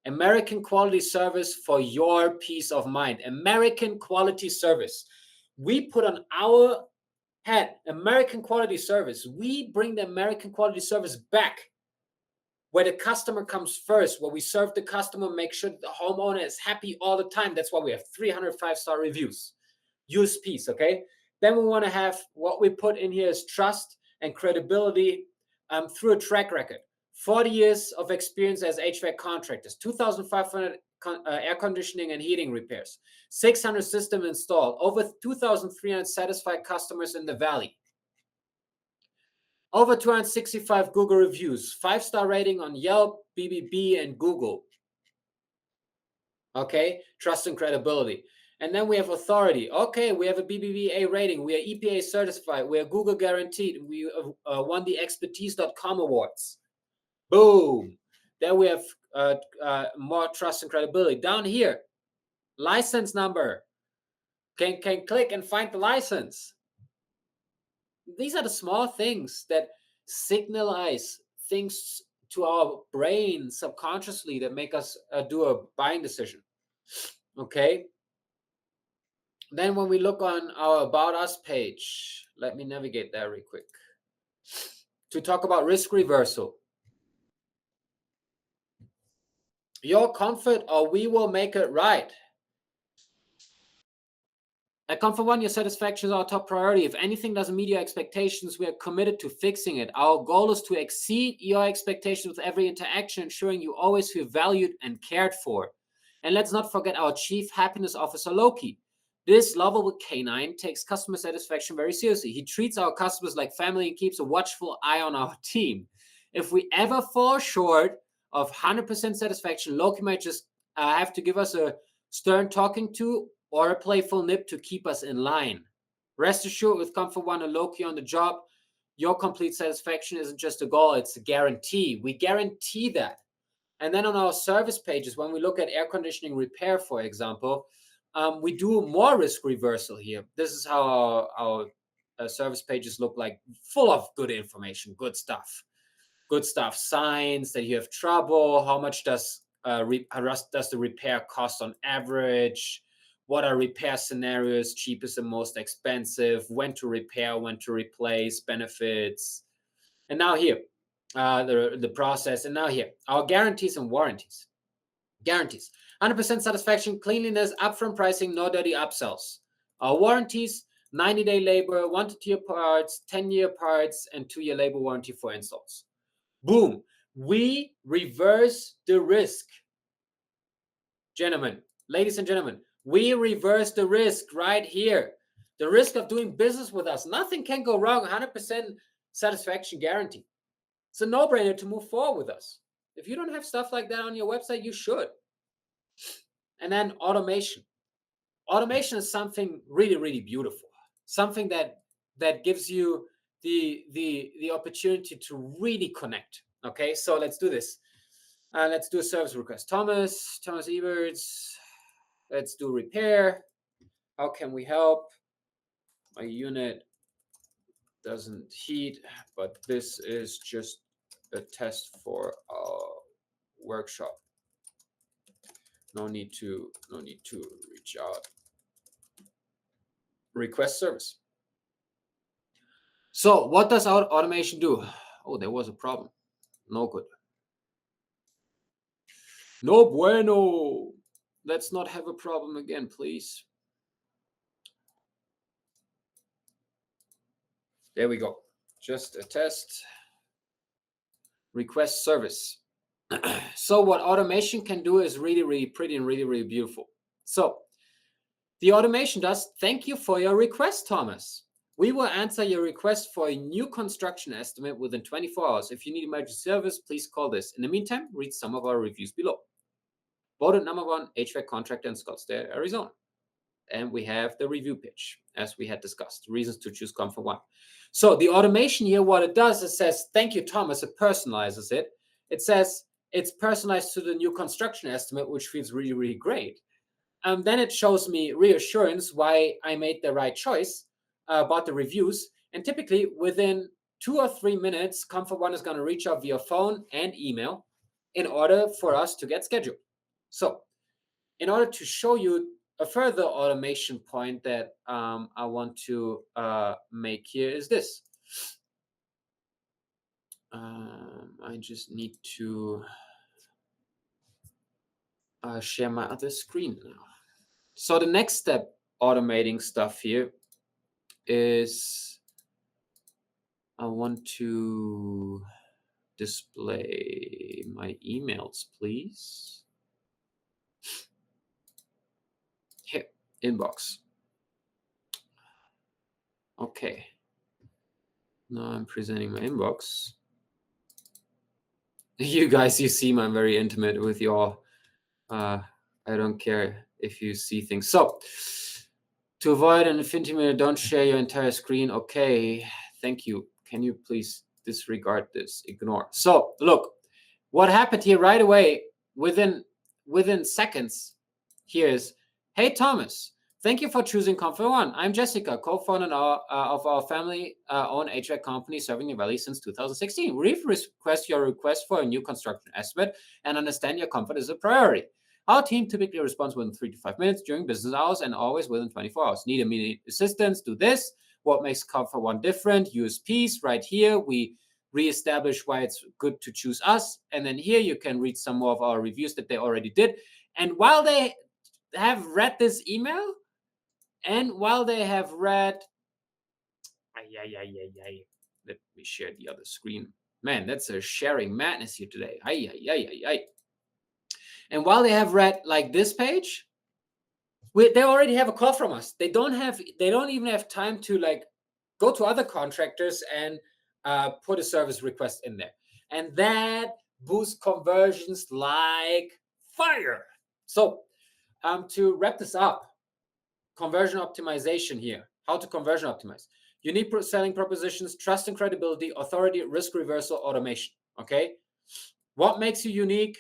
American quality service for your peace of mind. American quality service. We put on our head American quality service. We bring the American quality service back where the customer comes first, where we serve the customer, make sure the homeowner is happy all the time. That's why we have 300 5-star reviews. USPs, okay? Then we want to have what we put in here is trust and credibility through a track record. 40 years of experience as HVAC contractors, 2,500 air conditioning and heating repairs, 600 systems installed, over 2,300 satisfied customers in the Valley. Over 265 Google reviews, 5-star rating on Yelp, BBB, and Google. Okay, trust and credibility. And then we have authority. Okay, we have a BBVA rating. We are EPA certified. We are Google guaranteed. We won the expertise.com awards. Boom. Then we have more trust and credibility. Down here, license number. Can click and find the license. These are the small things that signalize things to our brain subconsciously that make us do a buying decision. Okay. Then when we look on our About Us page, let me navigate there real quick to talk about risk reversal. Your comfort or we will make it right. At Comfort One, your satisfaction is our top priority. If anything doesn't meet your expectations, we are committed to fixing it. Our goal is to exceed your expectations with every interaction, ensuring you always feel valued and cared for. And let's not forget our Chief Happiness Officer, Loki. This lovable canine takes customer satisfaction very seriously. He treats our customers like family and keeps a watchful eye on our team. If we ever fall short of 100% satisfaction, Loki might just have to give us a stern talking to or a playful nip to keep us in line. Rest assured, with Comfort One and Loki on the job, your complete satisfaction isn't just a goal, it's a guarantee. We guarantee that. And then on our service pages, when we look at air conditioning repair, for example, we do more risk reversal here. This is how our service pages look like, full of good information, good stuff. Good stuff. Signs that you have trouble. How much does the repair cost on average? What are repair scenarios, cheapest and most expensive? When to repair, when to replace, benefits. And now here, the process. And now here, our guarantees and warranties. Guarantees: 100% satisfaction, cleanliness, upfront pricing, no dirty upsells. Our warranties: 90-day labor, 1 to 2 year parts, 10-year parts, and 2-year labor warranty for installs. Boom. We reverse the risk. Gentlemen, ladies and gentlemen, we reverse the risk right here. The risk of doing business with us. Nothing can go wrong. 100% satisfaction guarantee. It's a no-brainer to move forward with us. If you don't have stuff like that on your website, you should. And then automation. Automation is something really, really beautiful. Something that gives you the opportunity to really connect. Okay, so let's do this. Let's do a service request. Thomas Everts. Let's do repair. How can we help? My unit doesn't heat, but this is just a test for our workshop. No need to reach out. Request service. So what does our automation do? Oh, there was a problem. No good. No bueno. Let's not have a problem again, please. There we go. Just a test. Request service. So what automation can do is really, really pretty and really, really beautiful. So the automation does: thank you for your request, Thomas. We will answer your request for a new construction estimate within 24 hours. If you need emergency service, please call this. In the meantime, read some of our reviews below. Voted #1 HVAC contractor in Scottsdale, Arizona. And we have the review pitch, as we had discussed, reasons to choose Comfort One. So the automation here, what it does, it says, thank you, Thomas. It personalizes it. It says it's personalized to the new construction estimate, which feels really, really great. Then it shows me reassurance why I made the right choice about the reviews. And typically within 2 or 3 minutes, Comfort One is going to reach out via phone and email in order for us to get scheduled. So in order to show you a further automation point that I want to make here is this. I just need to share my other screen now. So the next step automating stuff here is I want to display my emails, please. Here, inbox. Okay. Now I'm presenting my inbox. You guys, you seem I'm very intimate with y'all. I don't care if you see things. So to avoid an infinity mirror, don't share your entire screen. Okay, thank you. Can you please disregard this? Ignore. So look, what happened here right away within seconds here is, hey, Thomas, thank you for choosing Comfort One. I'm Jessica, co-founder of our family-owned HVAC company serving the Valley since 2016. We've requested your request for a new construction estimate and understand your comfort is a priority. Our team typically responds within 3 to 5 minutes during business hours and always within 24 hours. Need immediate assistance? Do this. What makes Comfort One different? USPs right here. We reestablish why it's good to choose us. And then here you can read some more of our reviews that they already did. And while they have read this email And while they have read, let me share the other screen. Man, that's a sharing madness here today. And while they have read like this page, they already have a call from us. They don't even have time to like go to other contractors and put a service request in there. And that boosts conversions like fire. So to wrap this up, conversion optimization here. How to conversion optimize. Unique selling propositions, trust and credibility, authority, risk reversal, automation. Okay. What makes you unique?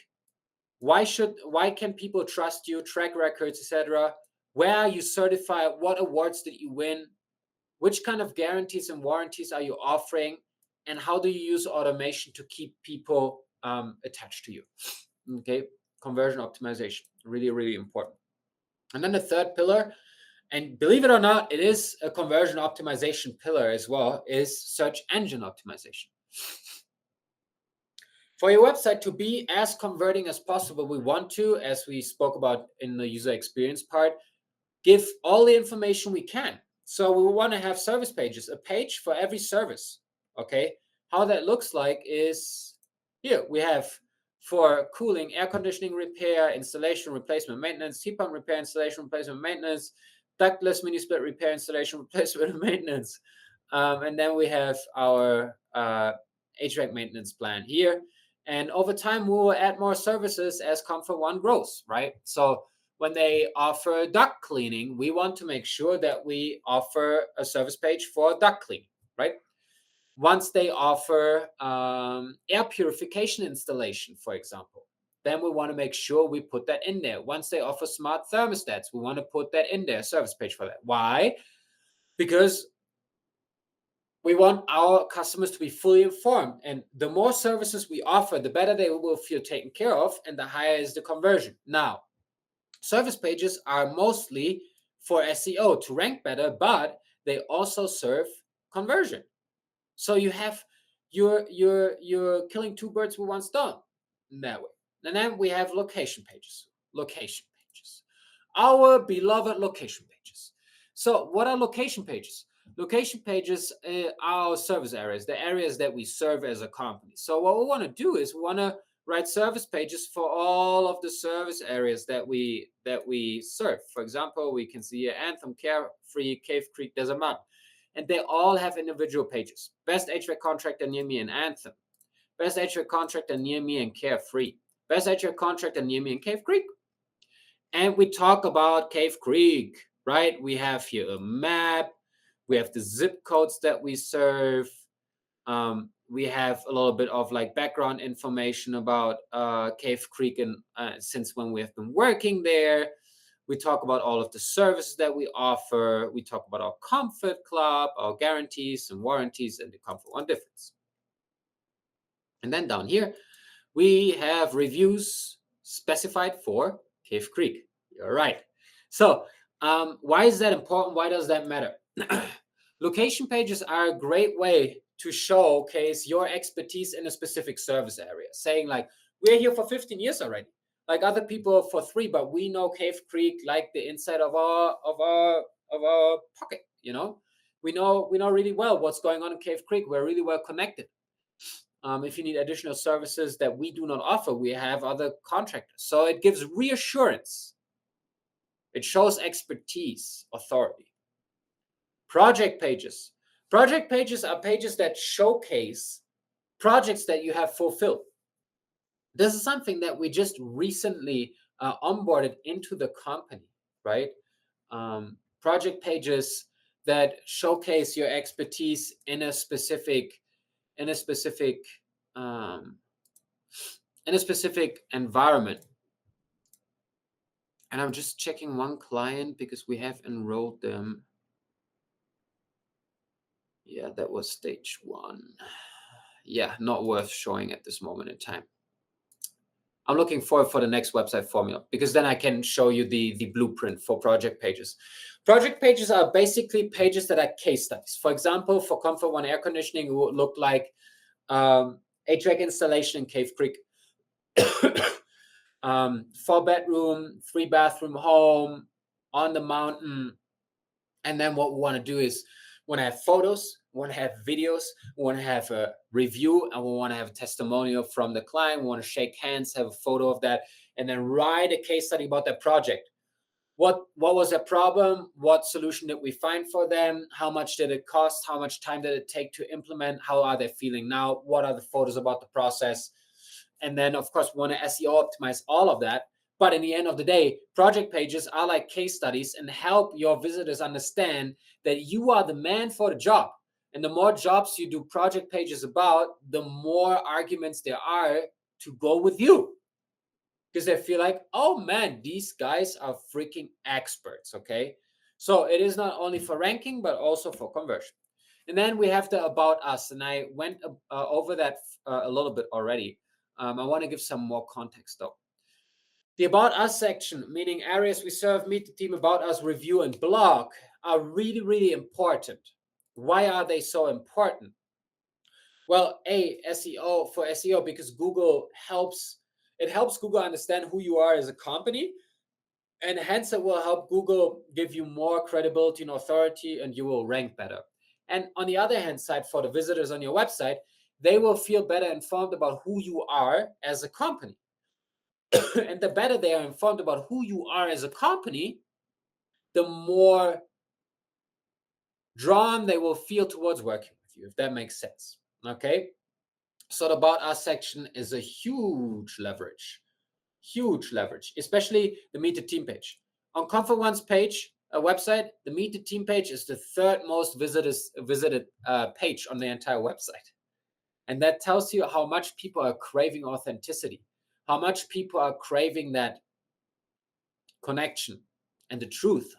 Why can people trust you? Track records, etc. Where are you certified? What awards did you win? Which kind of guarantees and warranties are you offering? And how do you use automation to keep people attached to you? Okay, conversion optimization, really, really important. And then the third pillar, and believe it or not, it is a conversion optimization pillar as well, is search engine optimization. For your website to be as converting as possible, we want to, as we spoke about in the user experience part, give all the information we can. So we want to have service pages, a page for every service. Okay, how that looks like is here. We have for cooling, air conditioning repair, installation, replacement, maintenance, heat pump repair, installation, replacement, maintenance, ductless mini split repair, installation, replacement, and maintenance. And then we have our HVAC maintenance plan here. And over time, we will add more services as Comfort One grows, right? So when they offer duct cleaning, we want to make sure that we offer a service page for duct cleaning, right? Once they offer air purification installation, for example, then we want to make sure we put that in there. Once they offer smart thermostats, we want to put that in there, service page for that. Why? Because we want our customers to be fully informed. And the more services we offer, the better they will feel taken care of, and the higher is the conversion. Now, service pages are mostly for SEO to rank better, but they also serve conversion. So you have you're killing two birds with one stone in that way. And then we have location pages. Location pages. Our beloved location pages. So what are location pages? Location pages are service areas, the areas that we serve as a company. So what we want to do is we want to write service pages for all of the service areas that we serve. For example, we can see Anthem, Carefree, Cave Creek, Desert Mountain, and they all have individual pages. Best HVAC contractor near me in Anthem, best HVAC contractor near me in Carefree, best HVAC contractor near me in Cave Creek. And we talk about Cave Creek, right? We have here a map. We have the zip codes that we serve. We have a little bit of like background information about Cave Creek and since when we have been working there. We talk about all of the services that we offer. We talk about our comfort club, our guarantees and warranties, and the Comfort One difference. And then down here, we have reviews specified for Cave Creek. You're right. So why is that important? Why does that matter? Location pages are a great way to showcase your expertise in a specific service area, saying like, we're here for 15 years already. Like other people for 3, but we know Cave Creek like the inside of our pocket. You know, we know really well what's going on in Cave Creek. We're really well connected. If you need additional services that we do not offer, we have other contractors. So it gives reassurance. It shows expertise, authority. Project pages. Project pages are pages that showcase projects that you have fulfilled. This is something that we just recently onboarded into the company, right? Project pages that showcase your expertise in a specific environment. And I'm just checking one client because we have enrolled them. Yeah, that was stage 1. Yeah, not worth showing at this moment in time. I'm looking forward for the next website formula because then I can show you the blueprint for project pages. Project pages are basically pages that are case studies. For example, for Comfort One air conditioning, it would look like HVAC installation in Cave Creek. 4-bedroom, 3-bathroom home on the mountain And then what we want to do is we want to have photos, we want to have videos, we want to have a review, and we want to have a testimonial from the client. We want to shake hands, have a photo of that, and then write a case study about that project. What was their problem? What solution did we find for them? How much did it cost? How much time did it take to implement? How are they feeling now? What are the photos about the process? And then, of course, we want to SEO optimize all of that. But in the end of the day, project pages are like case studies and help your visitors understand that you are the man for the job. And the more jobs you do project pages about, the more arguments there are to go with you, because they feel like, oh man, these guys are freaking experts. Okay. So it is not only for ranking, but also for conversion. And then we have the about us. And I went over that a little bit already. I want to give some more context though. The about us section, meaning areas we serve, meet the team, about us, review, and blog, are really, really important. Why are they so important? Well, SEO, for SEO, because Google helps, it helps Google understand who you are as a company, and hence it will help Google give you more credibility and authority, and you will rank better. And on the other hand side, for the visitors on your website, they will feel better informed about who you are as a company. And the better they are informed about who you are as a company, the more drawn they will feel towards working with you, if that makes sense. Okay. So the about us section is a huge leverage, especially the meet the team page. On Comfort One's page, a website, the meet the team page is the third most visited page on the entire website. And that tells you how much people are craving authenticity, how much people are craving that connection and the truth.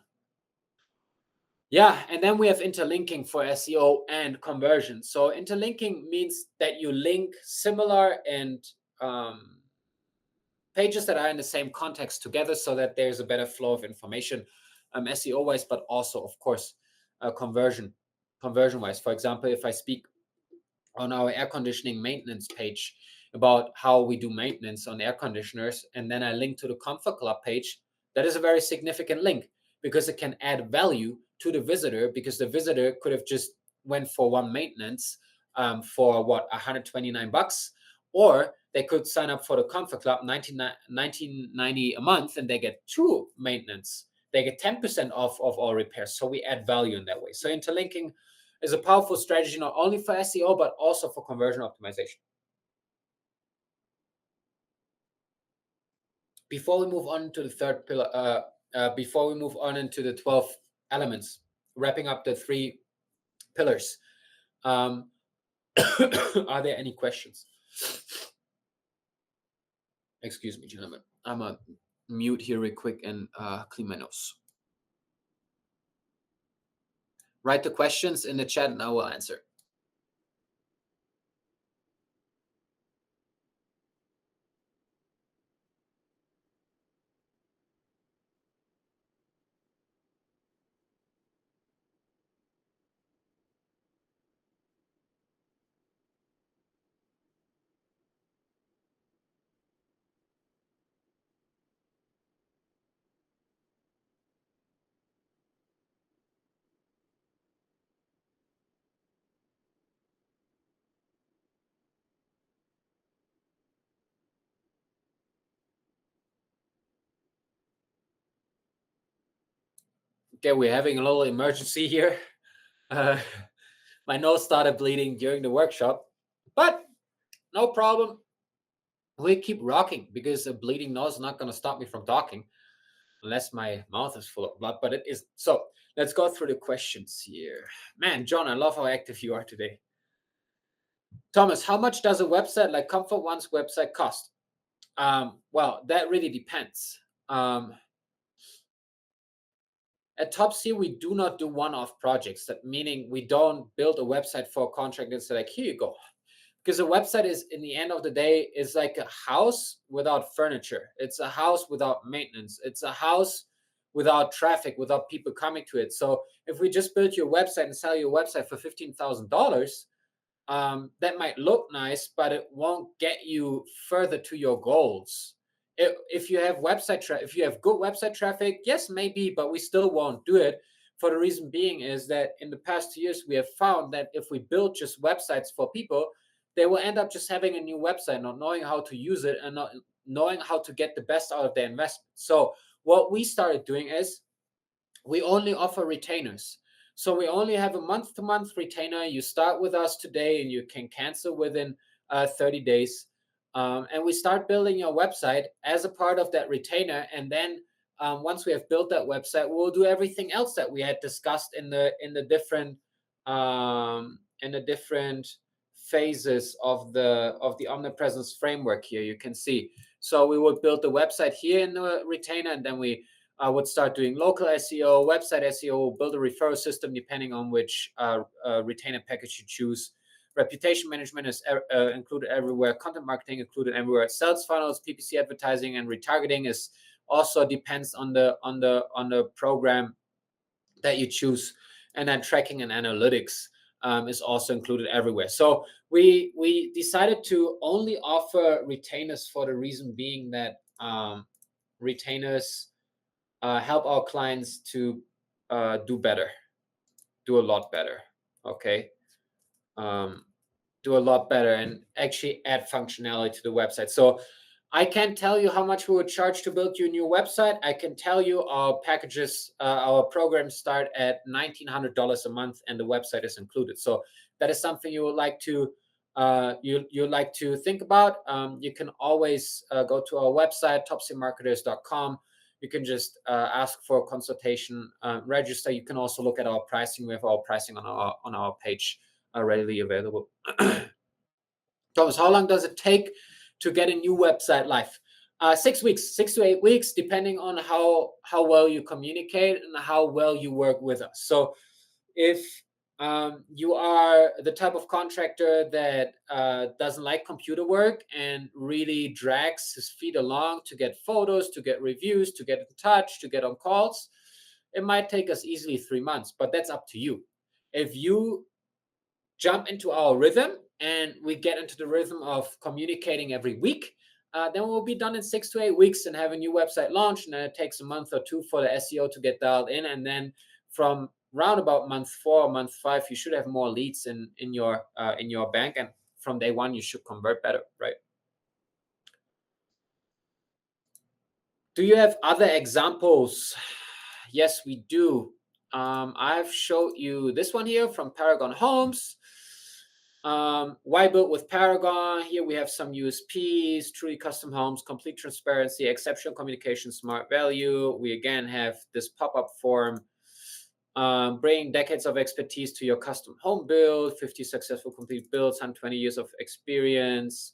Yeah, and then we have interlinking for SEO and conversion. So interlinking means that you link similar and pages that are in the same context together so that there's a better flow of information, SEO wise, but also, of course, conversion wise. For example, if I speak on our air conditioning maintenance page about how we do maintenance on air conditioners, and then I link to the Comfort Club page, that is a very significant link because it can add value to the visitor, because the visitor could have just went for one maintenance for what, $129, or they could sign up for the Comfort Club, $19.90 a month, and they get two maintenance. They get 10% off of all repairs. So we add value in that way. So interlinking is a powerful strategy, not only for SEO, but also for conversion optimization. Before we move on to the third pillar, before we move on into the 12 elements, wrapping up the 3 pillars, are there any questions? Excuse me, gentlemen. I'm a mute here real quick and clean my nose. Write the questions in the chat and I will answer. Okay, we're having a little emergency here. My nose started bleeding during the workshop, but no problem. We keep rocking because a bleeding nose is not going to stop me from talking unless my mouth is full of blood, but it is. So let's go through the questions here. Man, John, I love how active you are today. Thomas, how much does a website like Comfort One's website cost? Well, that really depends. At Top C, we do not do one-off projects. That meaning we don't build a website for a contract and say like, here you go. Because a website is, in the end of the day, is like a house without furniture. It's a house without maintenance. It's a house without traffic, without people coming to it. So if we just build your website and sell your website for $15,000, that might look nice, but it won't get you further to your goals. If you have if you have good website traffic, yes, maybe, but we still won't do it For the reason being is that in the past 2 years, we have found that if we build just websites for people, they will end up just having a new website, not knowing how to use it and not knowing how to get the best out of their investment. So what we started doing is we only offer retainers. So we only have a month-to-month retainer. You start with us today and you can cancel within 30 days. And we start building your website as a part of that retainer. And then once we have built that website, we'll do everything else that we had discussed in the different phases of the omnipresence framework here. You can see. So we would build the website here in the retainer, and then we would start doing local SEO, website SEO, build a referral system depending on which retainer package you choose. Reputation management is included everywhere. Content marketing included everywhere. Sales funnels, PPC advertising, and retargeting is also depends on the program that you choose. And then tracking and analytics is also included everywhere. So we decided to only offer retainers for the reason being that retainers help our clients to do better, do a lot better. Okay. Do a lot better and actually add functionality to the website. So I can't tell you how much we would charge to build you a new website. I can tell you our packages, our programs start at $1,900 a month, and the website is included. So that is something you would like to you like to think about. You can always go to our website, topseedmarketers.com. You can just ask for a consultation, register. You can also look at our pricing. We have our pricing on our page readily available. Thomas, how long does it take to get a new website live? 6 weeks, 6 to 8 weeks, depending on how well you communicate and how well you work with us. So if you are the type of contractor that doesn't like computer work and really drags his feet along to get photos, to get reviews, to get in touch, to get on calls, it might take us easily 3 months, but that's up to you. If you jump into our rhythm and we get into the rhythm of communicating every week, then we'll be done in 6 to 8 weeks and have a new website launched. And then it takes a month or two for the SEO to get dialed in. And then from round about month 4, month 5, you should have more leads in your bank. And from day 1, you should convert better, right? Do you have other examples? Yes, we do. I've showed you this one here from Paragon Homes. Why build with Paragon? Here we have some USPs: truly custom homes, complete transparency, exceptional communication, smart value. We again have this pop-up form, bringing decades of expertise to your custom home build, 50 successful complete builds, 120 years of experience.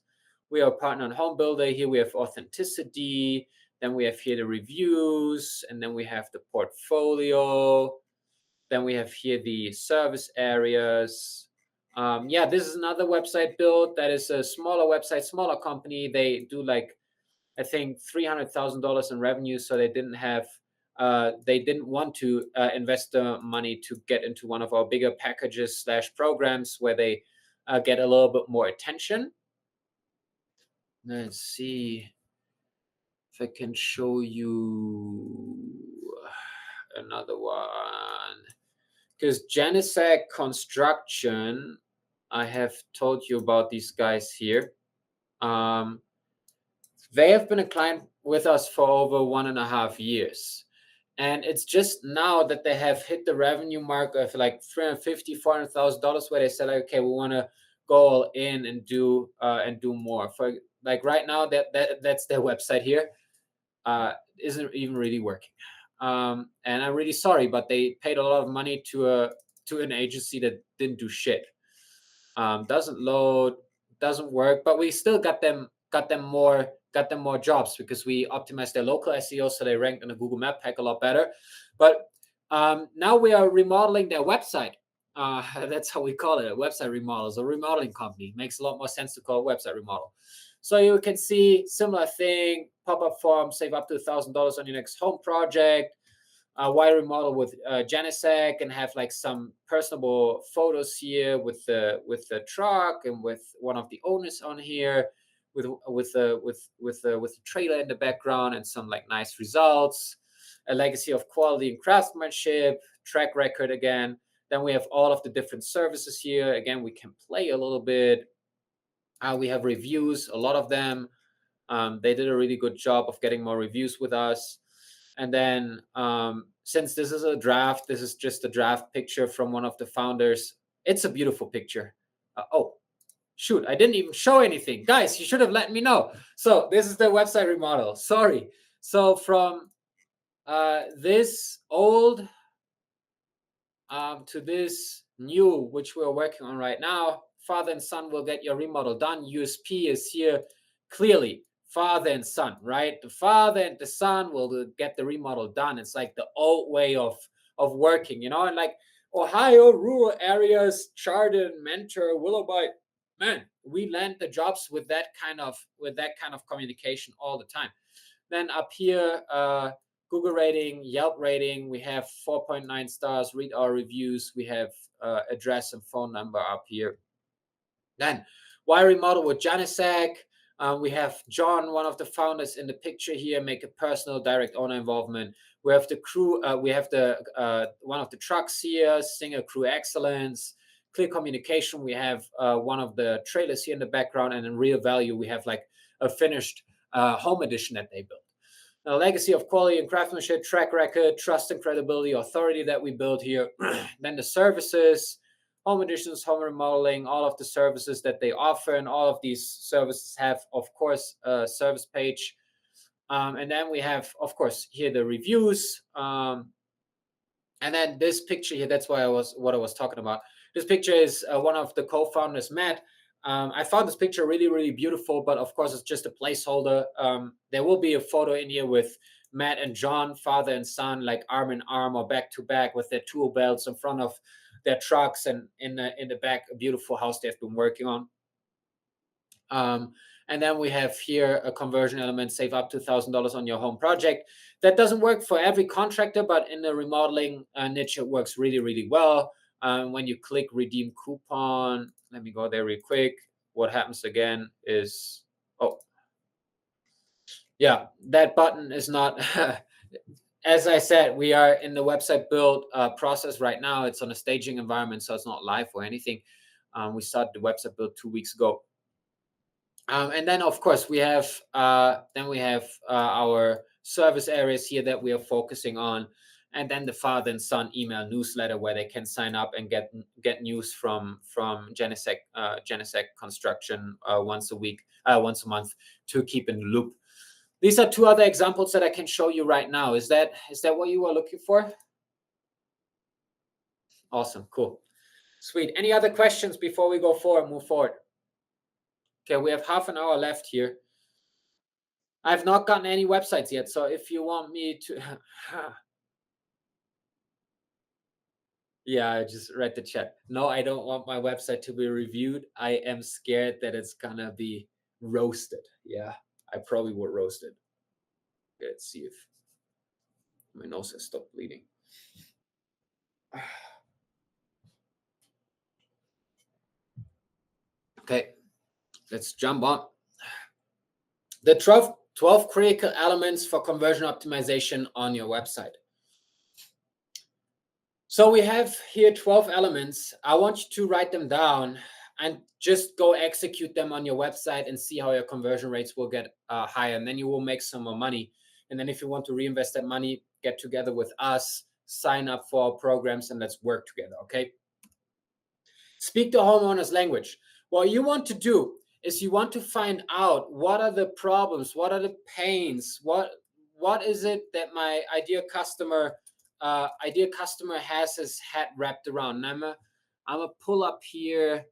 We are a partner on Home Builder. Here we have authenticity. Then we have here the reviews, and then we have the portfolio. Then we have here the service areas. This is another website build that is a smaller website, smaller company. They do like, I think, $300,000 in revenue. So they didn't want to invest the money to get into one of our bigger packages / programs where they get a little bit more attention. Let's see if I can show you another one. Because Janissac Construction, I have told you about these guys here. They have been a client with us for over 1.5 years. And it's just now that they have hit the revenue mark of like $350,000, $400,000, where they said, like, okay, we want to go all in and do more. For like right now, that's their website here. Isn't even really working. And I'm really sorry, but they paid a lot of money to an agency that didn't do shit. Doesn't load, doesn't work, but we still got them more jobs because we optimized their local SEO, so they ranked in the Google Map pack a lot better. But now we are remodeling their website. That's how we call it, a website remodel. It's a remodeling company. Makes a lot more sense to call it website remodel. So you can see similar thing, pop-up form, save up to $1,000 on your next home project. Wire remodel with Janissac, and have like some personable photos here with the truck and with one of the owners on here, with the trailer in the background, and some like nice results. A legacy of quality and craftsmanship. track record again. Then we have all of the different services here. Again, we can play a little bit. We have reviews, a lot of them. They did a really good job of getting more reviews with us. And then since this is a draft, this is just a draft picture from one of the founders. It's a beautiful picture. Oh, shoot, I didn't even show anything. Guys, you should have let me know. So this is the website remodel. Sorry. So from this old to this new, which we're working on right now, father and son will get your remodel done. USP is here clearly father and son, right? The father and the son will get the remodel done. It's like the old way of working, and like Ohio, rural areas, Chardon, Mentor, Willowbite, man, we land the jobs with that kind of communication all the time. Then up here, Google rating, Yelp rating, we have 4.9 stars. Read our reviews. We have address and phone number up here. Then why remodel with Janisek? We have John, one of the founders, in the picture here. Make a personal direct owner involvement. We have the crew. We have the one of the trucks here. Singer Crew Excellence. Clear communication. We have one of the trailers here in the background, and in real value, we have like a finished home edition that they built. A legacy of quality and craftsmanship, track record, trust and credibility, authority that we build here. Then the services, home editions, home remodeling, all of the services that they offer, and all of these services have, of course, a service page. And then we have, of course, here the reviews. And then this picture here, that's what I was talking about. This picture is one of the co-founders, Matt. I found this picture really, really beautiful, but of course, it's just a placeholder. There will be a photo in here with Matt and John, father and son, like arm in arm or back to back with their tool belts in front of their trucks, and in the back, a beautiful house they've been working on. And then we have here a conversion element, save up to $1,000 on your home project. That doesn't work for every contractor, but in the remodeling niche, it works really, really well. When you click redeem coupon, let me go there real quick. What happens again is, that button is not, as I said, we are in the website build process right now. It's on a staging environment, so it's not live or anything. We started the website build 2 weeks ago. And then, of course, we have our service areas here that we are focusing on. And then the father and son email newsletter where they can sign up and get news from Janisek Construction once a month to keep in the loop. These are two other examples that I can show you right now. Is that what you were looking for? Awesome, cool, sweet. Any other questions before we move forward? Okay, we have half an hour left here. I've not gotten any websites yet, so if you want me to. Yeah, I just read the chat. No, I don't want my website to be reviewed. I am scared that it's gonna be roasted. Yeah, I probably would roast it. Let's see if my nose has stopped bleeding. Okay, let's jump on. The 12 critical elements for conversion optimization on your website. So we have here 12 elements. I want you to write them down and just go execute them on your website and see how your conversion rates will get higher. And then you will make some more money. And then if you want to reinvest that money, get together with us, sign up for our programs, and let's work together, okay? Speak the homeowner's language. What you want to do is you want to find out what are the problems, what are the pains, what is it that my ideal customer has his head wrapped around. And I'm gonna pull up here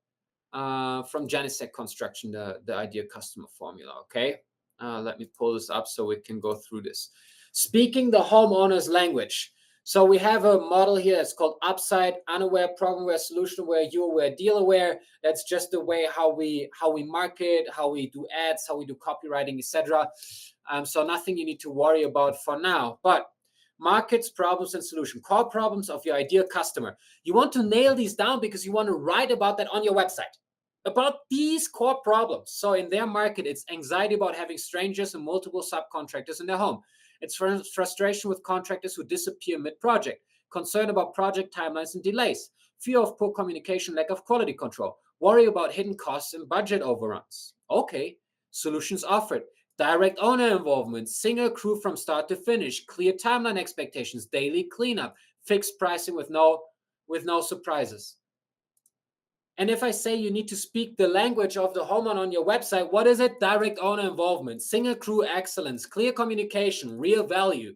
from Janisek Construction the ideal customer formula. Okay, let me pull this up so we can go through this. Speaking the homeowner's language. So we have a model here that's called Upside, unaware, problem aware, solution aware, you aware, deal aware. That's just the way how we market, how we do ads, how we do copywriting, etc. So nothing you need to worry about for now. But markets, problems, and solution. Core problems of your ideal customer. You want to nail these down because you want to write about that on your website. About these core problems. So in their market, it's anxiety about having strangers and multiple subcontractors in their home. It's frustration with contractors who disappear mid-project. concern about project timelines and delays, fear of poor communication, lack of quality control, worry about hidden costs and budget overruns. Okay, solutions offered. Direct owner involvement, single crew from start to finish, clear timeline expectations, daily cleanup, fixed pricing with no surprises. And if I say you need to speak the language of the homeowner on your website, what is it? Direct owner involvement, single crew excellence, clear communication, real value.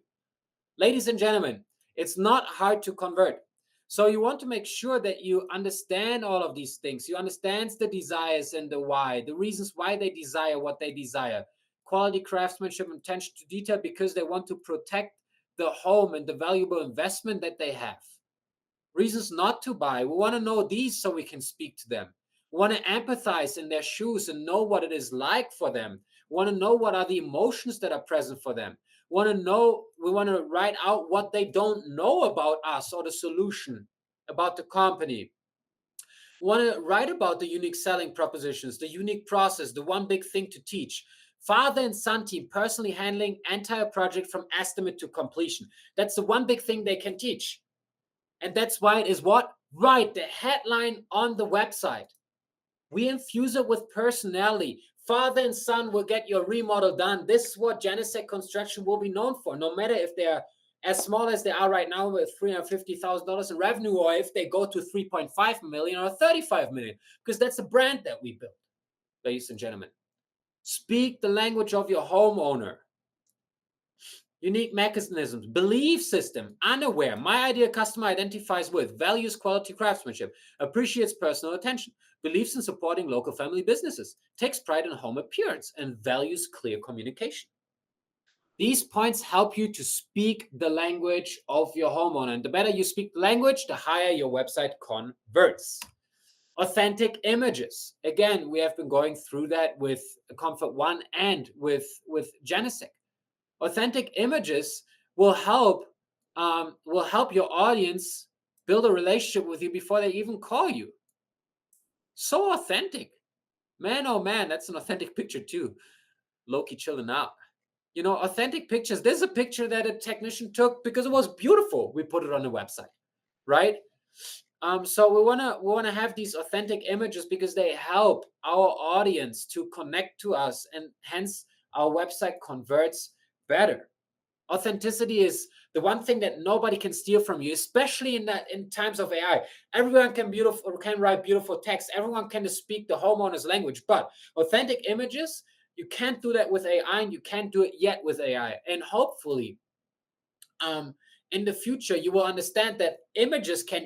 Ladies and gentlemen, it's not hard to convert. So you want to make sure that you understand all of these things. You understand the desires and the why, the reasons why they desire what they desire. Quality, craftsmanship, and attention to detail, because they want to protect the home and the valuable investment that they have. Reasons not to buy. We want to know these so we can speak to them. We want to empathize in their shoes and know what it is like for them. We want to know what are the emotions that are present for them. We want to write out what they don't know about us or the solution, about the company. We want to write about the unique selling propositions, the unique process, the one big thing to teach. Father and son team personally handling entire project from estimate to completion. That's the one big thing they can teach. And that's why it is what? Right, the headline on the website. We infuse it with personality. Father and son will get your remodel done. This is what Genesec Construction will be known for, no matter if they're as small as they are right now with $350,000 in revenue, or if they go to 3.5 million or 35 million, because that's the brand that we built, ladies and gentlemen. Speak the language of your homeowner. Unique mechanisms, belief system, unaware. My ideal customer identifies with, values quality craftsmanship, appreciates personal attention, believes in supporting local family businesses, takes pride in home appearance, and values clear communication. These points help you to speak the language of your homeowner. And the better you speak the language, the higher your website converts. Authentic images. Again, we have been going through that with Comfort One and with Genesec. Authentic images will help your audience build a relationship with you before they even call you. So authentic. Man, oh man, that's an authentic picture too. Loki chilling out. You know, authentic pictures. There's a picture that a technician took because it was beautiful. We put it on the website, right? So we wanna have these authentic images because they help our audience to connect to us, and hence our website converts better. Authenticity is the one thing that nobody can steal from you, especially in times of AI. Everyone can write beautiful text. Everyone can speak the homeowner's language, but authentic images, you can't do that with AI, and you can't do it yet with AI. And hopefully, in the future, you will understand that images can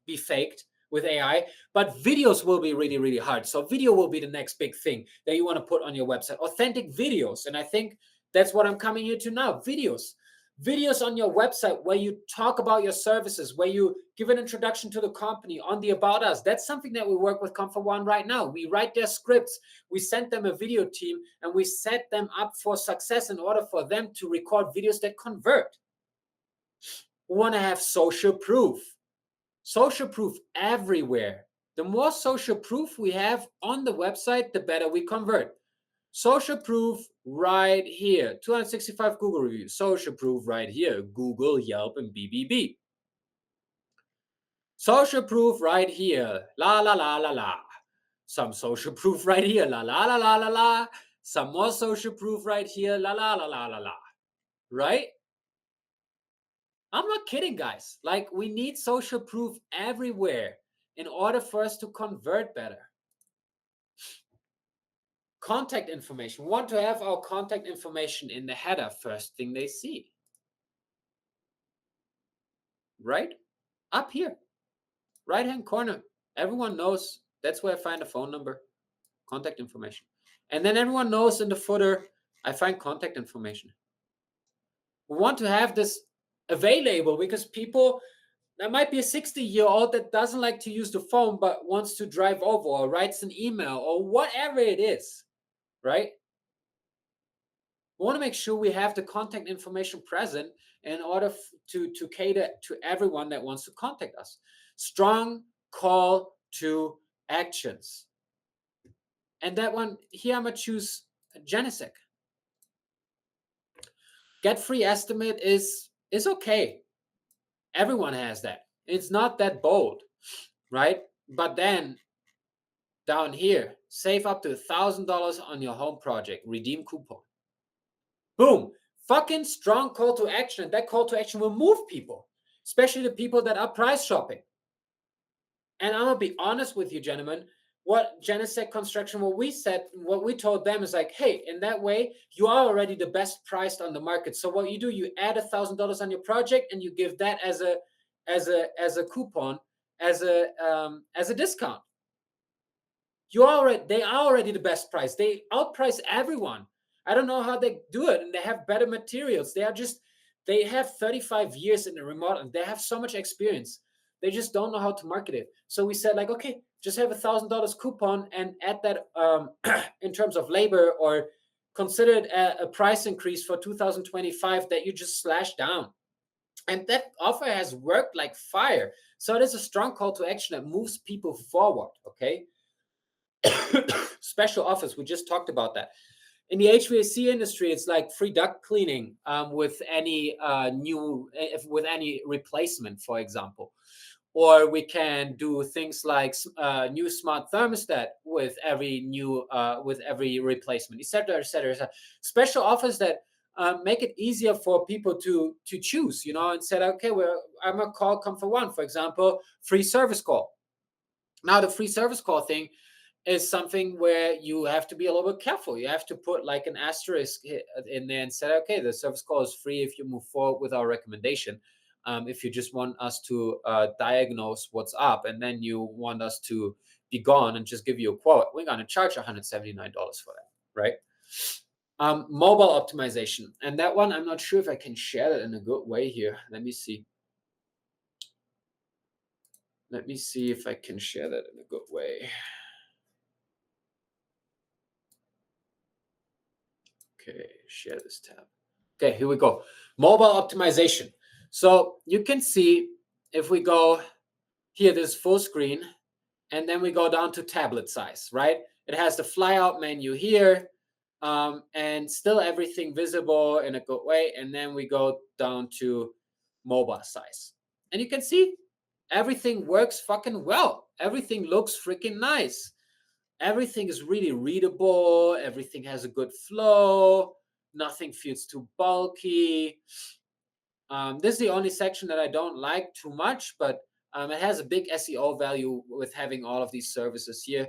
be faked with AI, but videos will be really, really hard. So video will be the next big thing that you want to put on your website. Authentic videos. And I think that's what I'm coming here to now. Videos on your website where you talk about your services, where you give an introduction to the company on the About Us. That's something that we work with Comfort One right now. We write their scripts, we send them a video team, and we set them up for success in order for them to record videos that convert. We want to have social proof. Social proof everywhere. The more social proof we have on the website, the better we convert. Social proof right here. 265 Google reviews. Social proof right here. Google, Yelp, and BBB. Social proof right here. La, la, la, la, la. Some social proof right here. La, la, la, la, la, la. Some more social proof right here. La, la, la, la, la, la. Right? I'm not kidding, guys. Like, we need social proof everywhere in order for us to convert better. Contact information. We want to have our contact information in the header, first thing they see. Right? Up here. Right-hand corner. Everyone knows that's where I find a phone number, contact information. And then everyone knows in the footer, I find contact information. We want to have this available because people, there might be a 60-year-old that doesn't like to use the phone but wants to drive over or writes an email or whatever it is, right? We want to make sure we have the contact information present in order to cater to everyone that wants to contact us. Strong call to actions. And that one, here I'm going to choose Genesec. Get free estimate is okay. Everyone has that. It's not that bold, right? But then down here, save up to $1,000 on your home project, redeem coupon. Boom. Fucking strong call to action. And that call to action will move people, especially the people that are price shopping. And I'm gonna be honest with you, gentlemen. What Genesec Construction, what we told them is like, hey, in that way, you are already the best priced on the market. So what you do, you add $1,000 on your project, and you give that as a coupon, as a discount. They are already the best price. They outprice everyone. I don't know how they do it, and they have better materials. They have 35 years in the remodeling. They have so much experience. They just don't know how to market it. So we said, like, okay, just have $1,000 coupon and add that in terms of labor, or consider it a price increase for 2025 that you just slash down. And that offer has worked like fire. So it is a strong call to action that moves people forward. Okay. Special offers, we just talked about that. In the HVAC industry, it's like free duct cleaning with any with any replacement, for example. Or we can do things like new smart thermostat with every replacement, etc., etc. Special offers that make it easier for people to choose, and say, okay, well, I'm gonna call Comfort One, for example, free service call. Now, the free service call thing is something where you have to be a little bit careful. You have to put like an asterisk in there and say, okay, the service call is free if you move forward with our recommendation. If you just want us to diagnose what's up, and then you want us to be gone and just give you a quote, we're going to charge $179 for that, right? Mobile optimization. And that one, I'm not sure if I can share that in a good way here. Let me see. Let me see if I can share that in a good way. Okay, share this tab. Okay, here we go. Mobile optimization. So you can see if we go here, this full screen, and then we go down to tablet size, right? It has the flyout menu here, and still everything visible in a good way. And then we go down to mobile size. And you can see everything works fucking well. Everything looks freaking nice. Everything is really readable. Everything has a good flow. Nothing feels too bulky. This is the only section that I don't like too much, but it has a big SEO value with having all of these services here.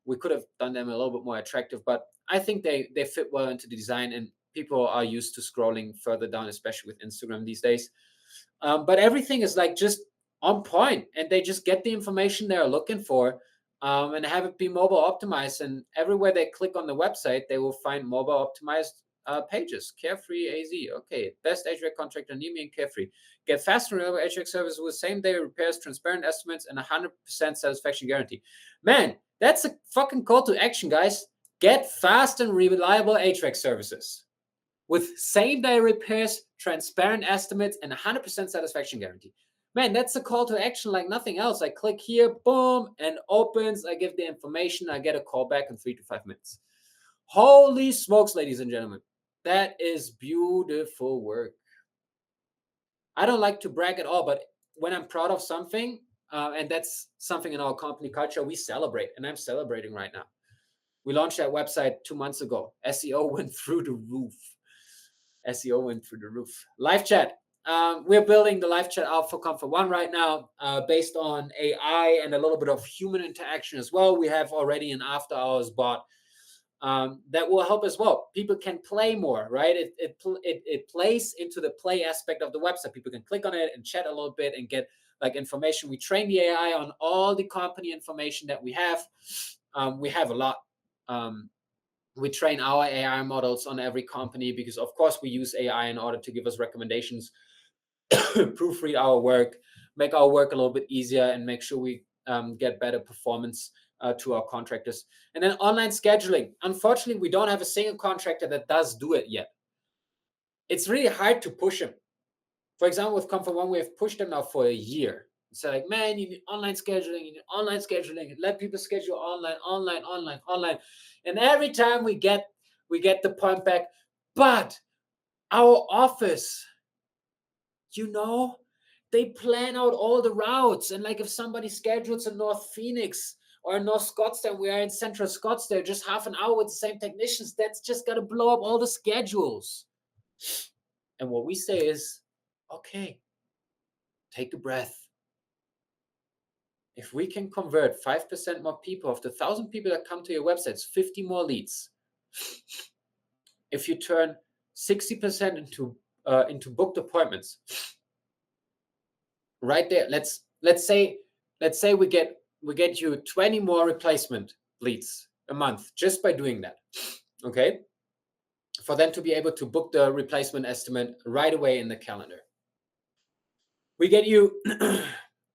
We could have done them a little bit more attractive, but I think they fit well into the design, and people are used to scrolling further down, especially with Instagram these days. But everything is like just on point, and they just get the information they're looking for, and have it be mobile optimized. And everywhere they click on the website, they will find mobile optimized pages. Carefree AZ. Okay, best HVAC contractor near me in Carefree. Get fast and reliable HVAC service with same-day repairs, transparent estimates, and 100% satisfaction guarantee. Man, that's a fucking call to action, guys. Get fast and reliable HVAC services with same-day repairs, transparent estimates, and 100% satisfaction guarantee. Man, that's a call to action like nothing else. I click here, boom, and opens. I give the information. I get a call back in 3 to 5 minutes. Holy smokes, ladies and gentlemen. That is beautiful work. I don't like to brag at all, but when I'm proud of something, and that's something in our company culture, we celebrate, and I'm celebrating right now. We launched that website 2 months ago. SEO went through the roof. SEO went through the roof. Live chat. We're building the live chat out for Comfort One right now, based on AI and a little bit of human interaction as well. We have already an after hours bot that will help as well. People can play more, right? It plays into the play aspect of the website. People can click on it and chat a little bit and get like information. We train the AI on all the company information that we have. We have a lot. We train our AI models on every company because, of course, we use AI in order to give us recommendations, proofread our work, make our work a little bit easier, and make sure we get better performance to our contractors. And then online scheduling. Unfortunately, we don't have a single contractor that does do it yet. It's really hard to push them. For example, with Comfort One, we have pushed them now for a year. It's like, man, you need online scheduling, let people schedule online. And every time we get the point back, but our office, They plan out all the routes. And like if somebody schedules in North Phoenix or in North Scottsdale, we are in Central Scottsdale, just half an hour with the same technicians, that's just going to blow up all the schedules. And what we say is, okay, take a breath. If we can convert 5% more people of the 1,000 people that come to your websites, 50 more leads. If you turn 60% into booked appointments, right there, let's say we get you 20 more replacement leads a month just by doing that. Okay, for them to be able to book the replacement estimate right away in the calendar. We get you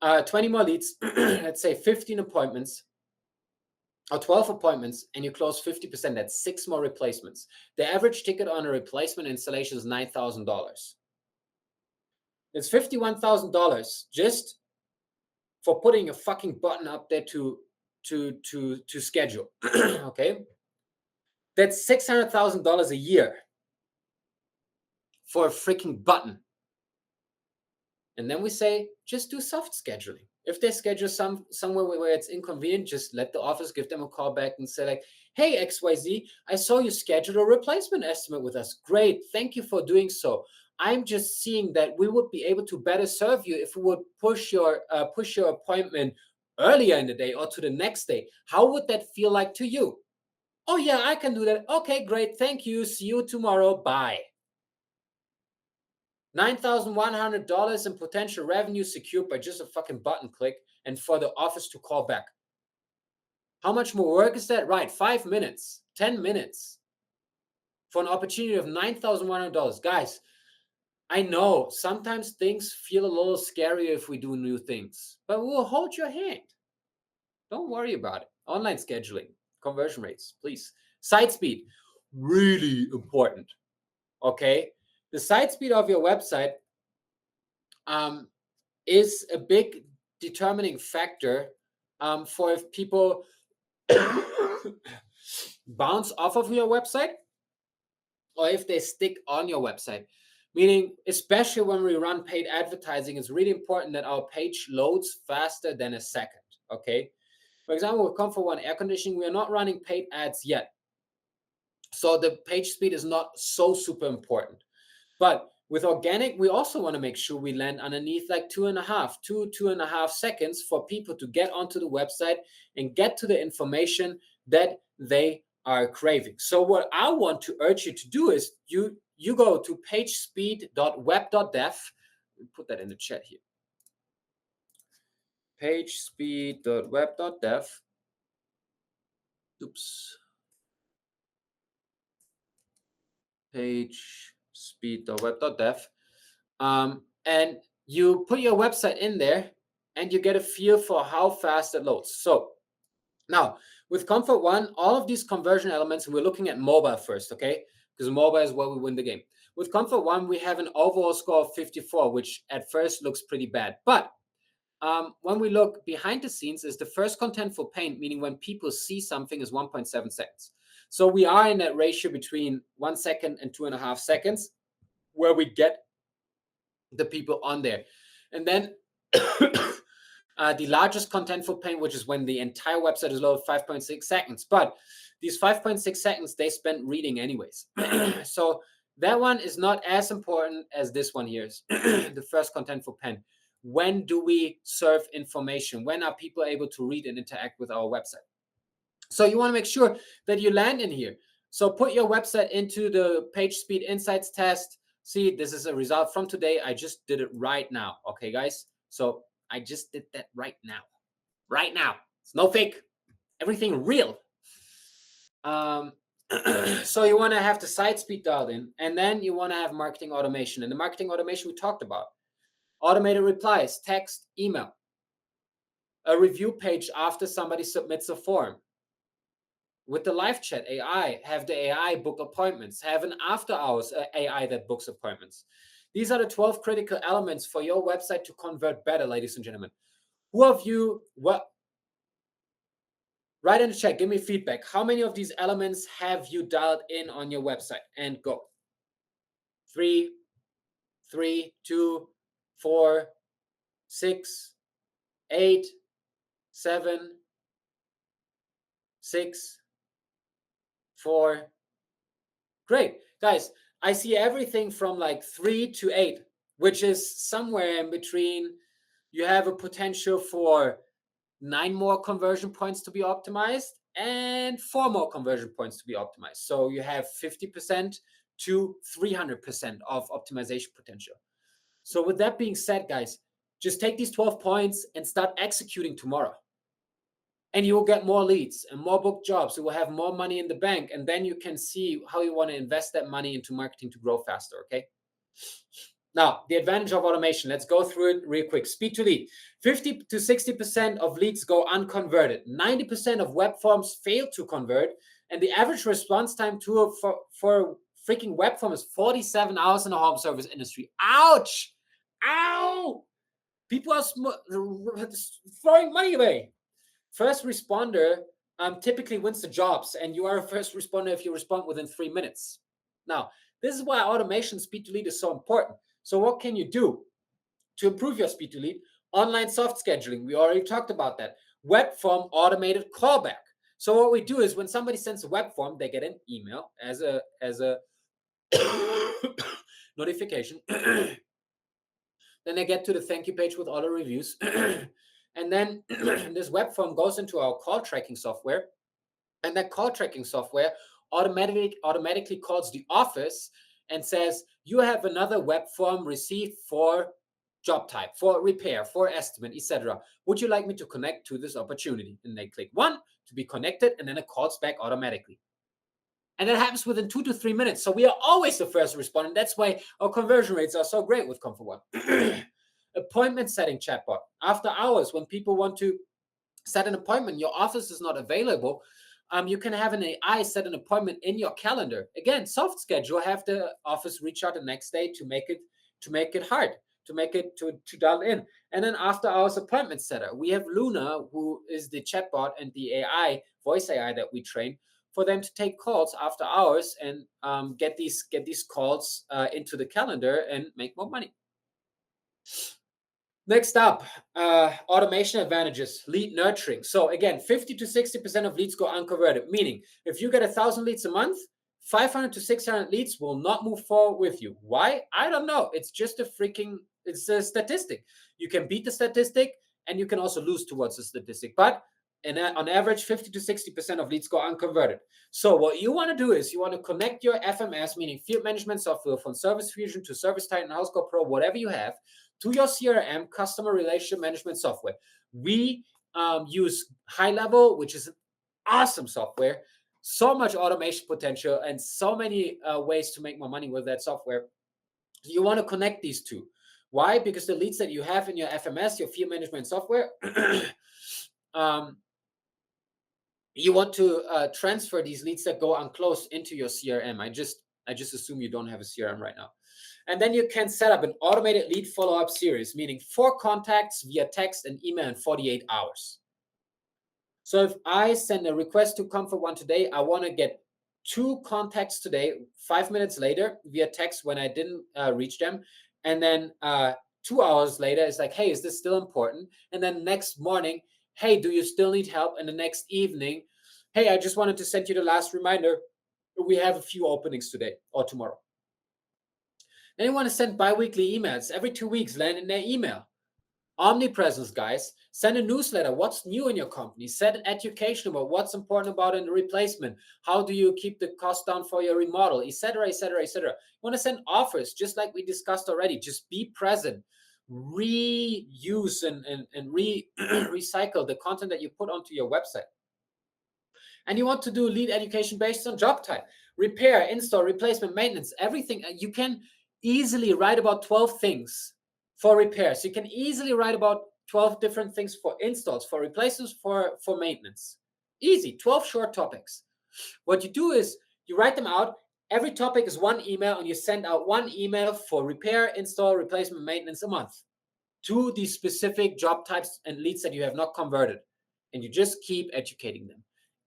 20 more leads, let's say 15 appointments or 12 appointments, and you close 50%. That's 6 more replacements. The average ticket on a replacement installation is $9,000. It's $51,000 just for putting a fucking button up there to schedule. Okay, that's $600,000 a year for a freaking button. And then we say, just do soft scheduling. If they schedule somewhere where it's inconvenient, just let the office give them a call back and say like, hey, XYZ, I saw you schedule a replacement estimate with us. Great, thank you for doing so. I'm just seeing that we would be able to better serve you if we would push your appointment earlier in the day or to the next day. How would that feel like to you? Oh yeah, I can do that. Okay, great, thank you. See you tomorrow. Bye. $9,100 in potential revenue secured by just a fucking button click and for the office to call back. How much more work is that? Right, 5 minutes, 10 minutes for an opportunity of $9,100. Guys, I know sometimes things feel a little scary if we do new things, but we'll hold your hand. Don't worry about it. Online scheduling, conversion rates, please. Site speed, really important. Okay, the site speed of your website is a big determining factor for if people bounce off of your website or if they stick on your website. Meaning, especially when we run paid advertising, it's really important that our page loads faster than a second. Okay. For example, with Comfort One Air Conditioning, we are not running paid ads yet. So the page speed is not so super important. But with organic, we also want to make sure we land underneath like 2.5 seconds for people to get onto the website and get to the information that they are craving. So what I want to urge you to do is you go to pagespeed.web.dev. Put that in the chat here. Pagespeed.web.dev. Oops. pagespeed.web.dev. And you put your website in there and you get a feel for how fast it loads. So now with Comfort One, all of these conversion elements, we're looking at mobile first, okay? Because mobile is where we win the game. With Comfort One, we have an overall score of 54, which at first looks pretty bad. But when we look behind the scenes, is the first contentful paint, meaning when people see something, is 1.7 seconds. So we are in that ratio between 1 second and 2.5 seconds where we get the people on there. And then the largest contentful paint, which is when the entire website is loaded, 5.6 seconds. But these 5.6 seconds, they spent reading anyways. So that one is not as important as this one here is the first contentful pen. When do we serve information? When are people able to read and interact with our website? So you want to make sure that you land in here. So put your website into the Page Speed Insights test. See, this is a result from today. I just did it right now. Okay, guys. So I just did that right now. Right now. It's no fake. Everything real. So you want to have the site speed dialed in, and then you want to have marketing automation. And the marketing automation we talked about. Automated replies, text, email. A review page after somebody submits a form. With the live chat AI, have the AI book appointments, have an after hours AI that books appointments. These are the 12 critical elements for your website to convert better, ladies and gentlemen. Who of you, write in the chat, give me feedback. How many of these elements have you dialed in on your website? And go. 3, 2, 4, 6, 8, 7, 6, 4. Great. Guys, I see everything from like 3 to 8, which is somewhere in between. You have a potential for 9 more conversion points to be optimized and 4 more conversion points to be optimized. So you have 50% to 300% of optimization potential. So with that being said, guys, just take these 12 points and start executing tomorrow. And you will get more leads and more booked jobs. You will have more money in the bank. And then you can see how you want to invest that money into marketing to grow faster, okay? Now, the advantage of automation, let's go through it real quick. Speed to lead. 50 to 60% of leads go unconverted. 90% of web forms fail to convert. And the average response time for freaking web form is 47 hours in the home service industry. Ouch! Ow! People are throwing money away. First responder typically wins the jobs, and you are a first responder if you respond within 3 minutes. Now, this is why automation speed to lead is so important. So what can you do to improve your speed to lead? Online soft scheduling. We already talked about that. Web form automated callback. So what we do is when somebody sends a web form, they get an email as a notification. Then they get to the thank you page with all the reviews. And then this web form goes into our call tracking software. And that call tracking software automatically calls the office and says, you have another web form received for job type, for repair, for estimate, etc. Would you like me to connect to this opportunity? And they click 1 to be connected, and then it calls back automatically. And that happens within 2 to 3 minutes. So we are always the first responder. That's why our conversion rates are so great with Comfort One. Appointment setting chatbot. After hours, when people want to set an appointment, your office is not available, you can have an AI set an appointment in your calendar. Again, soft schedule, have the office reach out the next day to make it hard, to dial in. And then after hours appointment setter, we have Luna, who is the chatbot and the AI, voice AI that we train for them to take calls after hours and get these calls into the calendar and make more money. Next up, automation advantages, lead nurturing. So again, 50 to 60% of leads go unconverted, meaning if you get 1,000 leads a month, 500 to 600 leads will not move forward with you. Why? I don't know. It's just it's a statistic. You can beat the statistic and you can also lose towards the statistic. But on average, 50 to 60% of leads go unconverted. So what you want to do is you want to connect your FMS, meaning field management software, from Service Fusion to Service Titan, HouseCall Pro, whatever you have, to your CRM, customer relationship management software. We use High Level, which is an awesome software, so much automation potential, and so many ways to make more money with that software. You want to connect these two. Why? Because the leads that you have in your FMS, your field management software, you want to transfer these leads that go unclosed into your CRM. I just assume you don't have a CRM right now. And then you can set up an automated lead follow-up series, meaning 4 contacts via text and email in 48 hours. So if I send a request to Comfort One today, I want to get 2 contacts today, 5 minutes later via text when I didn't reach them. And then 2 hours later, it's like, hey, is this still important? And then next morning, hey, do you still need help? And the next evening, hey, I just wanted to send you the last reminder. We have a few openings today or tomorrow. Then you want to send bi-weekly emails. Every 2 weeks, land in their email. Omnipresence, guys. Send a newsletter. What's new in your company? Set an education about what's important about in the replacement. How do you keep the cost down for your remodel, etc., etc., etc. You want to send offers, just like we discussed already. Just be present. Reuse and recycle the content that you put onto your website. And you want to do lead education based on job type. Repair, install, replacement, maintenance, everything. You can easily write about 12 things for repairs. You can easily write about 12 different things for installs, for replacements, for maintenance. Easy, 12 short topics. What you do is you write them out. Every topic is 1 email, and you send out 1 email for repair, install, replacement, maintenance a month to these specific job types and leads that you have not converted. And you just keep educating them.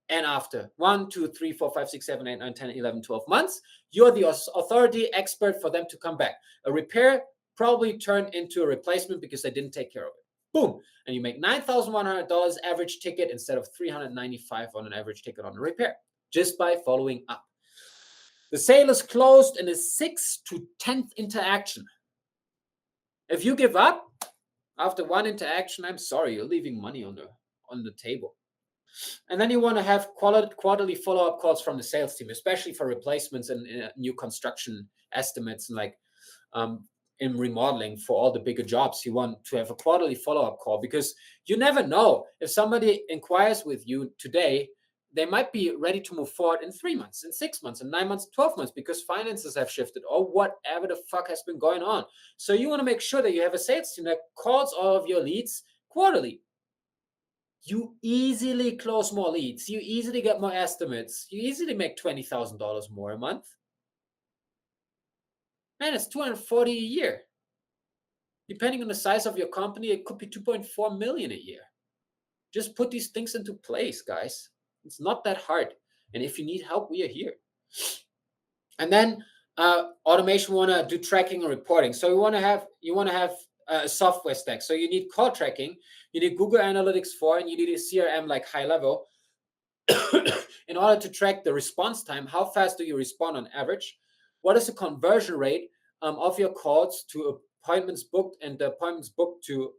And after 1, 2, 3, 4, 5, 6, 7, 8, 9, 10, 11, 12 months, you're the authority expert for them to come back. A repair probably turn into a replacement because they didn't take care of it. Boom. And you make $9,100 average ticket instead of $395 on an average ticket on a repair, just by following up. The sale is closed in the 6th to 10th interaction. If you give up after one interaction, I'm sorry, you're leaving money on the table. And then you want to have quarterly follow-up calls from the sales team, especially for replacements and new construction estimates, and like in remodeling for all the bigger jobs. You want to have a quarterly follow-up call, because you never know, if somebody inquires with you today, they might be ready to move forward in 3 months, in 6 months, in 9 months, 12 months, because finances have shifted or whatever the fuck has been going on. So you want to make sure that you have a sales team that calls all of your leads quarterly. You easily close more leads. You easily get more estimates. You easily make $20,000 more a month. Man, it's $240 a year. Depending on the size of your company, it could be $2.4 million a year. Just put these things into place, guys. It's not that hard. And if you need help, we are here. And then automation, want to do tracking and reporting. So you want to have a software stack. So you need call tracking, you need Google Analytics 4, and you need a CRM like high level in order to track the response time. How fast do you respond on average? What is the conversion rate of your calls to appointments booked and the appointments booked to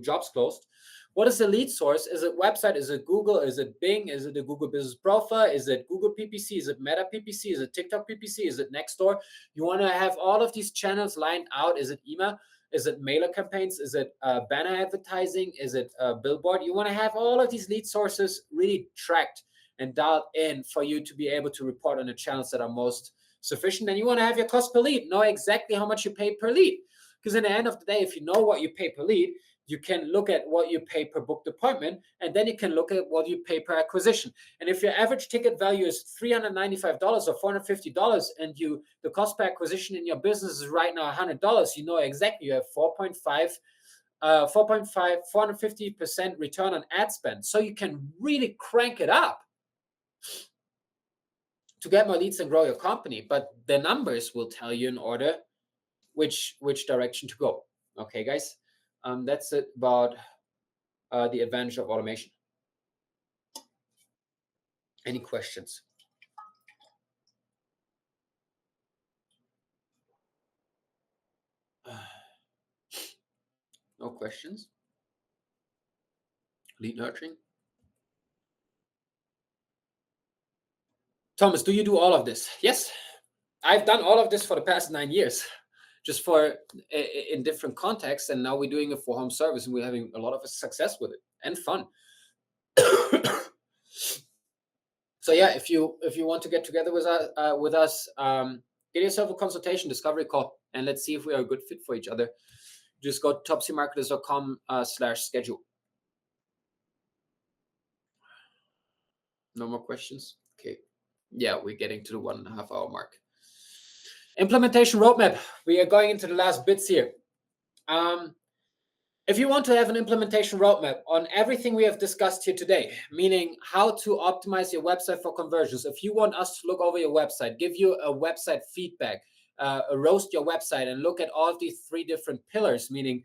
jobs closed? What is the lead source? Is it website? Is it Google? Is it Bing? Is it the Google Business Profile? Is it Google PPC? Is it Meta PPC? Is it TikTok PPC? Is it Nextdoor? You want to have all of these channels lined out. Is it email? Is it mailer campaigns? Is it banner advertising? Is it billboard? You want to have all of these lead sources really tracked and dialed in for you to be able to report on the channels that are most sufficient. And you want to have your cost per lead, know exactly how much you pay per lead. Because in the end of the day, if you know what you pay per lead, you can look at what you pay per booked appointment, and then you can look at what you pay per acquisition. And if your average ticket value is $395 or $450, and the cost per acquisition in your business is right now $100, you know exactly you have 450% return on ad spend. So you can really crank it up to get more leads and grow your company. But the numbers will tell you in order which direction to go. Okay, guys. That's it about the advantage of automation. Any questions? No questions? Lead nurturing? Thomas, do you do all of this? Yes, I've done all of this for the past 9 years, just in different contexts. And now we're doing it for home service, and we're having a lot of success with it and fun. So yeah, if you want to get together with us, get yourself a consultation, discovery call, and let's see if we are a good fit for each other. Just go to topsymarketers.com/schedule. No more questions? Okay. Yeah, we're getting to the 1.5 hour mark. Implementation roadmap. We are going into the last bits here. If you want to have an implementation roadmap on everything we have discussed here today, meaning how to optimize your website for conversions, if you want us to look over your website, give you a website feedback, roast your website, and look at all of these 3 different pillars, meaning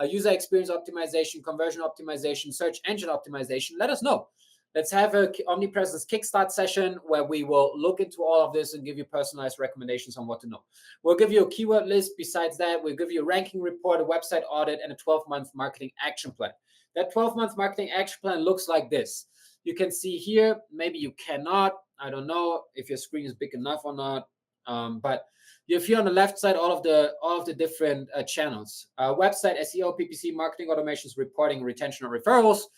user experience optimization, conversion optimization, search engine optimization, let us know. Let's have a Omnipresence Kickstart session where we will look into all of this and give you personalized recommendations on what to know. We'll give you a keyword list. Besides that, we'll give you a ranking report, a website audit, and a 12-month marketing action plan. That 12-month marketing action plan looks like this. You can see here, maybe you cannot. I don't know if your screen is big enough or not. But if you're on the left side, all of the different channels, website, SEO, PPC, marketing automations, reporting, retention, or referrals.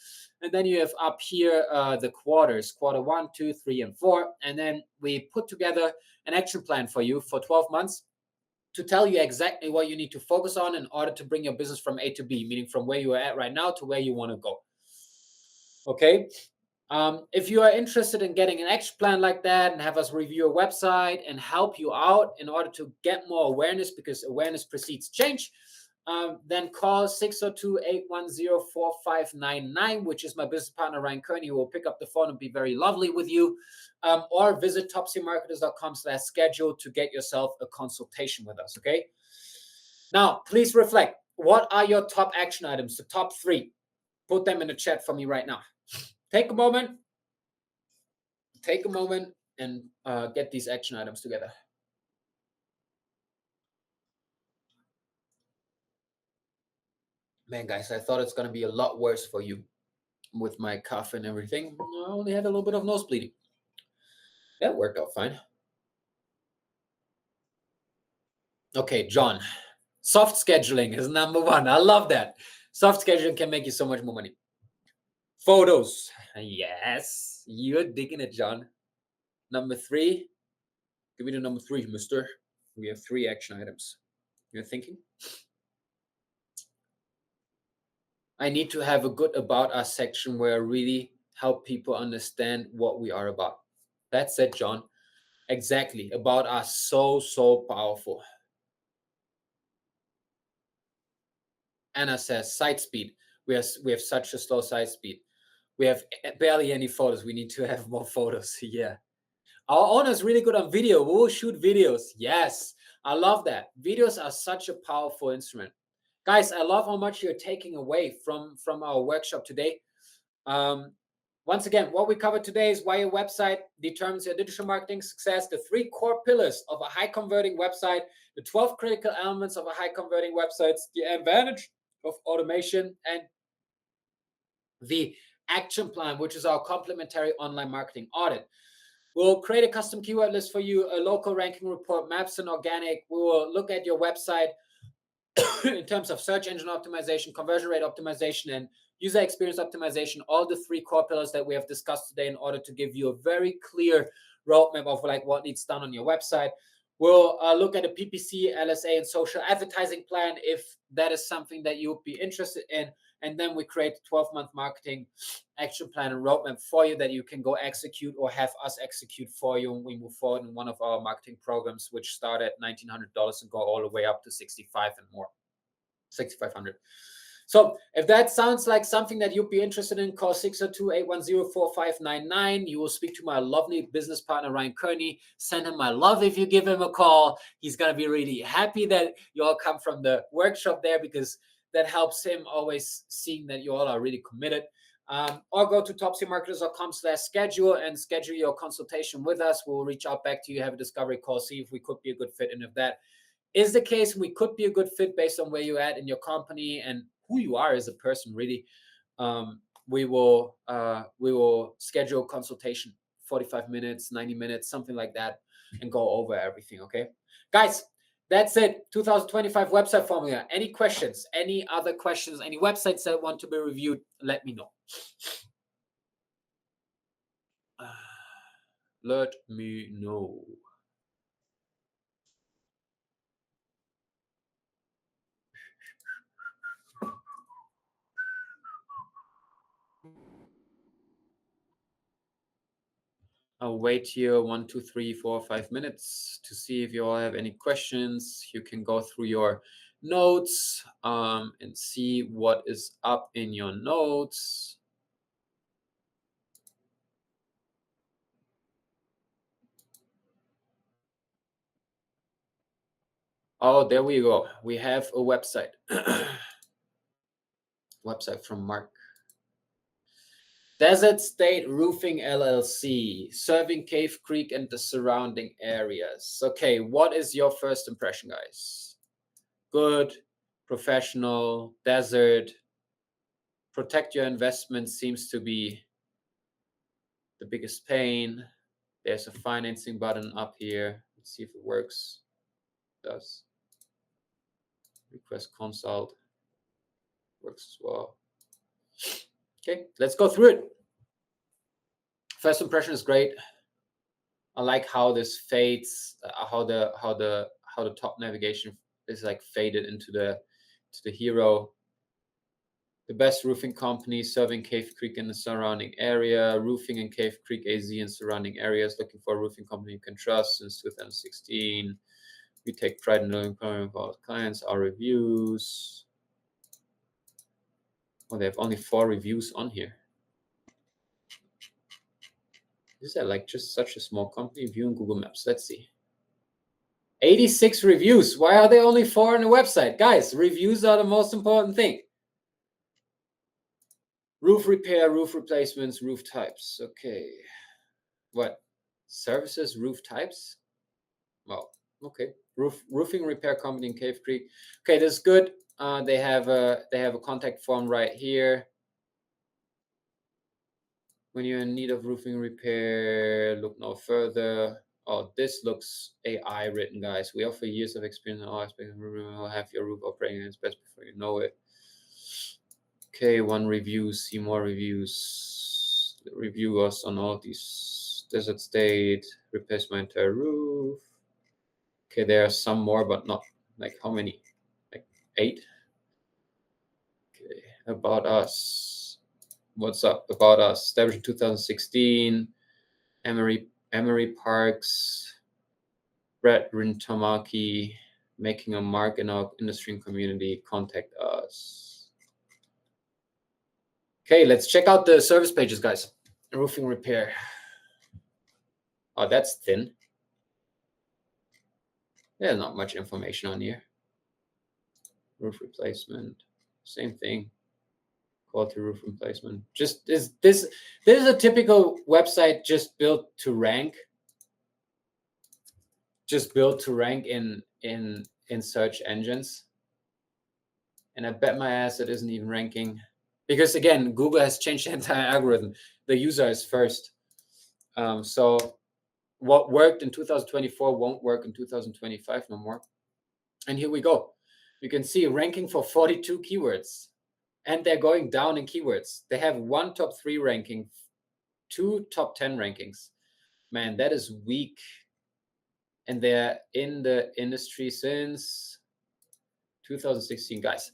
And then you have up here the quarters, quarter 1, 2, 3, and 4. And then we put together an action plan for you for 12 months to tell you exactly what you need to focus on in order to bring your business from A to B, meaning from where you are at right now to where you want to go. Okay. If you are interested in getting an action plan like that and have us review a website and help you out in order to get more awareness, because awareness precedes change, then call 602-810-4599, which is my business partner, Ryan Kearney, who will pick up the phone and be very lovely with you, or visit topsymarketers.com/schedule to get yourself a consultation with us, okay? Now, please reflect. What are your top action items, the top 3? Put them in the chat for me right now. Take a moment and get these action items together. Man, guys, I thought it's going to be a lot worse for you with my cough and everything. I only had a little bit of nose bleeding. That worked out fine. Okay, John. Soft scheduling is number 1. I love that. Soft scheduling can make you so much more money. Photos. Yes, you're digging it, John. Number 3. Give me the number 3, mister. We have 3 action items. You're thinking? I need to have a good about us section where I really help people understand what we are about. That's it, John. Exactly. About us. So powerful. Anna says site speed. We have such a slow site speed. We have barely any photos. We need to have more photos. Yeah. Our owner is really good on video. We will shoot videos. Yes. I love that. Videos are such a powerful instrument. Guys, I love how much you're taking away from our workshop today. Once again, what we covered today is why your website determines your digital marketing success, the 3 core pillars of a high converting website, the 12 critical elements of a high converting website, the advantage of automation, and the action plan, which is our complementary online marketing audit. We'll create a custom keyword list for you, a local ranking report, maps and organic. We will look at your website in terms of search engine optimization, conversion rate optimization, and user experience optimization, all the 3 core pillars that we have discussed today in order to give you a very clear roadmap of like what needs done on your website. We'll look at a PPC, LSA, and social advertising plan if that is something that you'll be interested in. And then we create a 12-month marketing action plan and roadmap for you that you can go execute or have us execute for you. And we move forward in one of our marketing programs, which start at $1,900 and go all the way up to $6,500 and more. $6,500. So if that sounds like something that you'd be interested in, call 602-810-4599. You will speak to my lovely business partner, Ryan Kearney. Send him my love if you give him a call. He's going to be really happy that you all come from the workshop there, because that helps him always seeing that you all are really committed. Or go to topseamarketers.com/schedule and schedule your consultation with us. We'll reach out back to you, have a discovery call, see if we could be a good fit. And if that is the case, we could be a good fit based on where you're at in your company and who you are as a person, really. We will schedule a consultation, 45 minutes, 90 minutes, something like that, and go over everything. Okay, guys, that's it. 2025 website formula. Any questions? Any other questions? Any websites that want to be reviewed? Let me know. Let me know. I'll wait here 1, 2, 3, 4, 5 minutes to see if you all have any questions. You can go through your notes and see what is up in your notes. Oh, there we go. We have a website. Website from Mark. Desert State Roofing LLC, serving Cave Creek and the surrounding areas. Okay, what is your first impression, guys? Good, professional, desert. Protect your investment seems to be the biggest pain. There's a financing button up here. Let's see if it works. It does. Request consult. Works as well. Okay, let's go through it. First impression is great. I like how this fades, how the top navigation is like faded into the hero. The best roofing company serving Cave Creek and the surrounding area. Roofing in Cave Creek, AZ and surrounding areas. Looking for a roofing company you can trust since 2016. We take pride in knowing of our clients, our reviews. Oh, they have only 4 reviews on here. Is that like just such a small company? View in Google Maps. Let's see. 86 reviews. Why are there only 4 on the website? Guys, reviews are the most important thing. Roof repair, roof replacements, roof types. Okay. What? Services, roof types? Well, okay. Roofing repair company in Cave Creek. Okay, this is good. They have a contact form right here. When you're in need of roofing repair, look no further. Oh, this looks AI written, guys. We offer years of experience in all aspects of roofing. We'll have your roof operating at its best before you know it. Okay, 1 review. See more reviews. Review us on all these. Desert State. Repairs my entire roof. Okay, there are some more, but not like how many? Like 8. Okay, about us. What's up about us? Established in 2016. Emery Parks. Brett Rintamaki. Making a mark in our industry and community. Contact us. Okay, let's check out the service pages, guys. Roofing repair. Oh, that's thin. There's not much information on here. Roof replacement, same thing. Quality roof replacement. Just this is a typical website just built to rank. Just built to rank in search engines. And I bet my ass it isn't even ranking. Because again, Google has changed the entire algorithm. The user is first. So what worked in 2024 won't work in 2025 no more. And here we go. You can see ranking for 42 keywords. And they're going down in keywords. They have 1 top 3 ranking, 2 top 10 rankings. Man, that is weak. And they're in the industry since 2016, guys.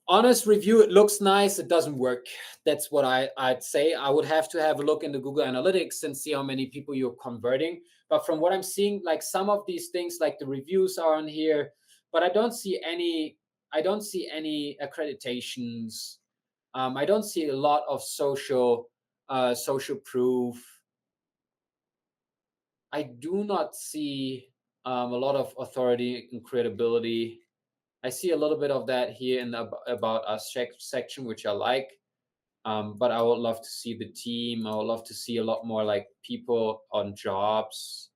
Honest review, it looks nice. It doesn't work. That's what I'd say. I would have to have a look into Google Analytics and see how many people you're converting. But from what I'm seeing, like some of these things, like the reviews are on here, but I don't see any accreditations. I don't see a lot of social proof. I do not see a lot of authority and credibility. I see a little bit of that here in the About Us section, which I like. But I would love to see the team. I would love to see a lot more like people on jobs,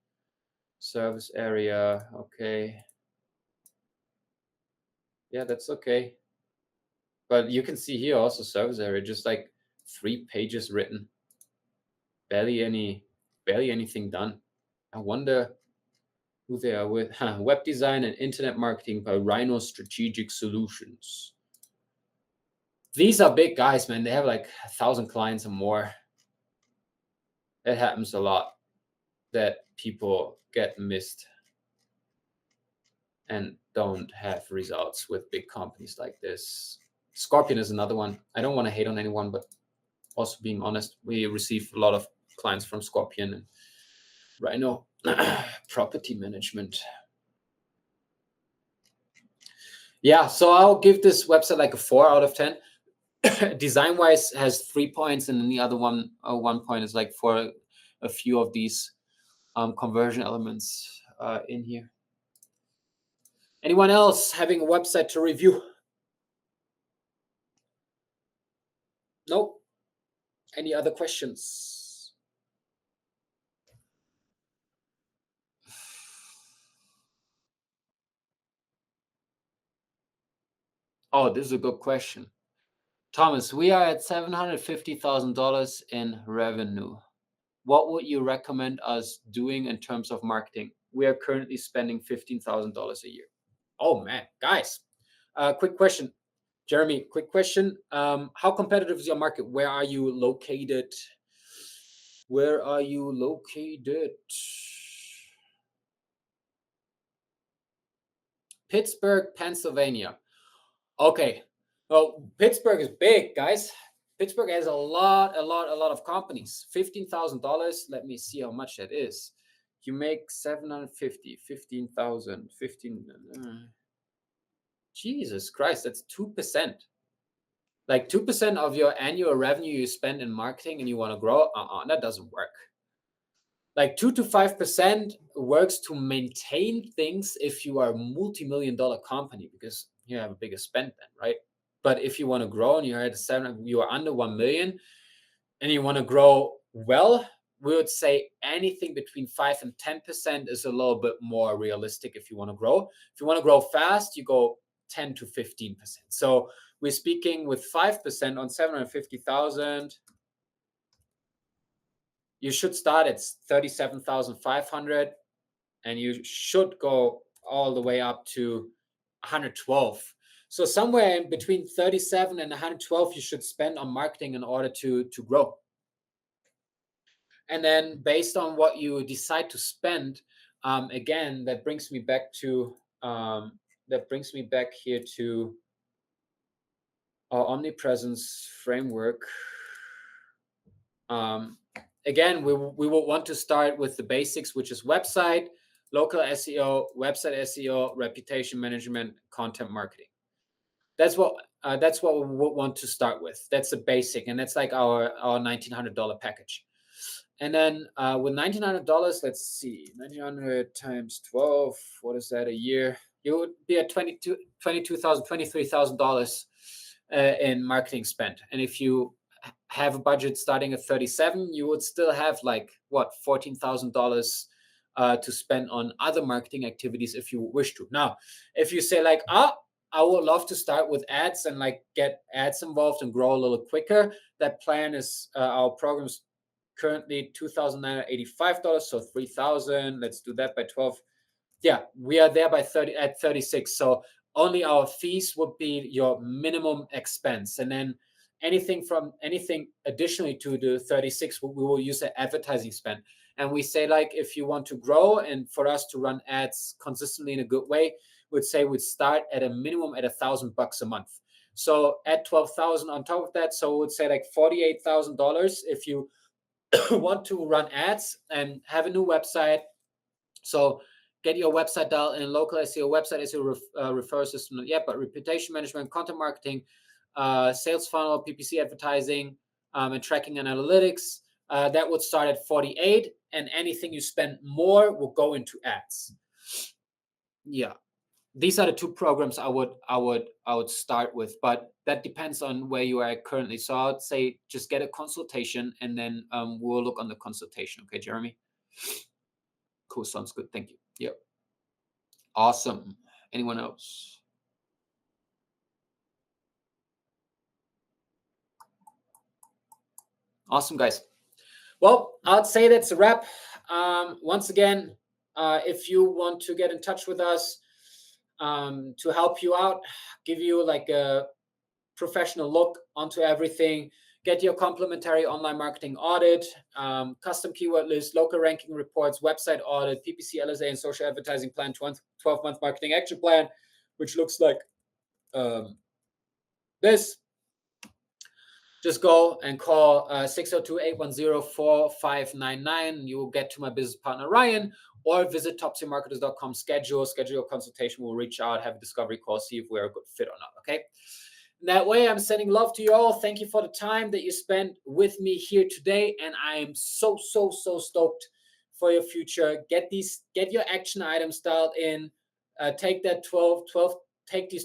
service area. Okay. Yeah, that's okay. But you can see here also service area, just like 3 pages written. Barely anything done. I wonder who they are with. Web design and internet marketing by Rhino Strategic Solutions. These are big guys, man. They have like 1,000 clients or more. It happens a lot that people get missed and don't have results with big companies like this. Scorpion is another one. I don't want to hate on anyone, but also being honest, we receive a lot of clients from Scorpion and Rhino property management. Yeah, so I'll give this website like a 4 out of 10. Design wise has 3 points, and then the other 1 point is like for a few of these conversion elements in here. Anyone else having a website to review? Nope. Any other questions? Oh, this is a good question. Thomas, we are at $750,000 in revenue. What would you recommend us doing in terms of marketing? We are currently spending $15,000 a year. Oh man, guys, quick question. Jeremy, quick question. How competitive is your market? Where are you located? Where are you located? Pittsburgh, Pennsylvania. Okay. Well, Pittsburgh is big, guys. Pittsburgh has a lot of companies. $15,000. Let me see how much that is. You make 750, 15,000, 15. Jesus Christ, that's 2%. Like 2% of your annual revenue you spend in marketing and you want to grow. That doesn't work. like 2 to 5% works to maintain things if you are a multi-million-dollar company, because you have a bigger spend then, right? But if you want to grow and you're at 7, you are under 1 million and you want to grow well, we would say anything between 5 and 10% is a little bit more realistic if you want to grow. If you want to grow fast, you go 10 to 15%. So we're speaking with 5% on 750,000. You should start at 37,500 and you should go all the way up to 112. So somewhere in between 37 and 112 you should spend on marketing in order to grow. And then based on what you decide to spend, again, that brings me back here to our omnipresence framework. Again, we will want to start with the basics, which is website, local SEO, website SEO, reputation management, content marketing. That's what we would want to start with. That's the basic, and that's like our $1,900 package. And then with $1,900, let's see, 1,900 times 12, what is that a year? You would be at $23,000 in marketing spend. And if you have a budget starting at 37, you would still have like what, $14,000 to spend on other marketing activities if you wish to. Now, if you say like, I would love to start with ads and like get ads involved and grow a little quicker, that plan is our program's currently $2,985, so 3,000. Let's do that by 12. Yeah, we are there by 36. So only our fees would be your minimum expense, and then anything additionally to the 36, we will use the advertising spend. And we say like, if you want to grow and for us to run ads consistently in a good way, we'd say we'd start at a minimum at $1,000 a month. So add 12,000 on top of that. So we would say like $48,000 if you want to run ads and have a new website. So get your website dialed in, local SEO, website SEO, referral system, but reputation management, content marketing, sales funnel, PPC advertising, and tracking and analytics. That would start at 48, and anything you spend more will go into ads. Yeah, these are the two programs I would start with, but that depends on where you are currently. So I'd say just get a consultation, and then we'll look on the consultation. Okay, Jeremy? Cool, sounds good. Thank you. Yep. Awesome. Anyone else? Awesome, guys. Well, I'd say that's a wrap. Once again, if you want to get in touch with us to help you out, give you like a professional look onto everything, get your complimentary online marketing audit, custom keyword list, local ranking reports, website audit, PPC, LSA, and social advertising plan, 12-month marketing action plan, which looks like this. Just go and call 602-810-4599. You will get to my business partner, Ryan, or visit toptier-marketers.com, schedule your consultation. We'll reach out, have a discovery call, see if we're a good fit or not, okay? That way, I'm sending love to you all. Thank you for the time that you spent with me here today, and I am so stoked for your future. Get your action items dialed in. Take these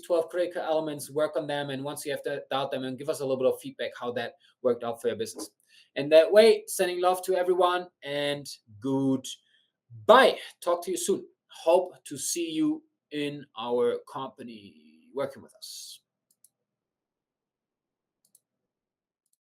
12 critical elements, work on them, and once you have dialed them, and give us a little bit of feedback how that worked out for your business. And that way, sending love to everyone, and goodbye. Talk to you soon. Hope to see you in our company working with us.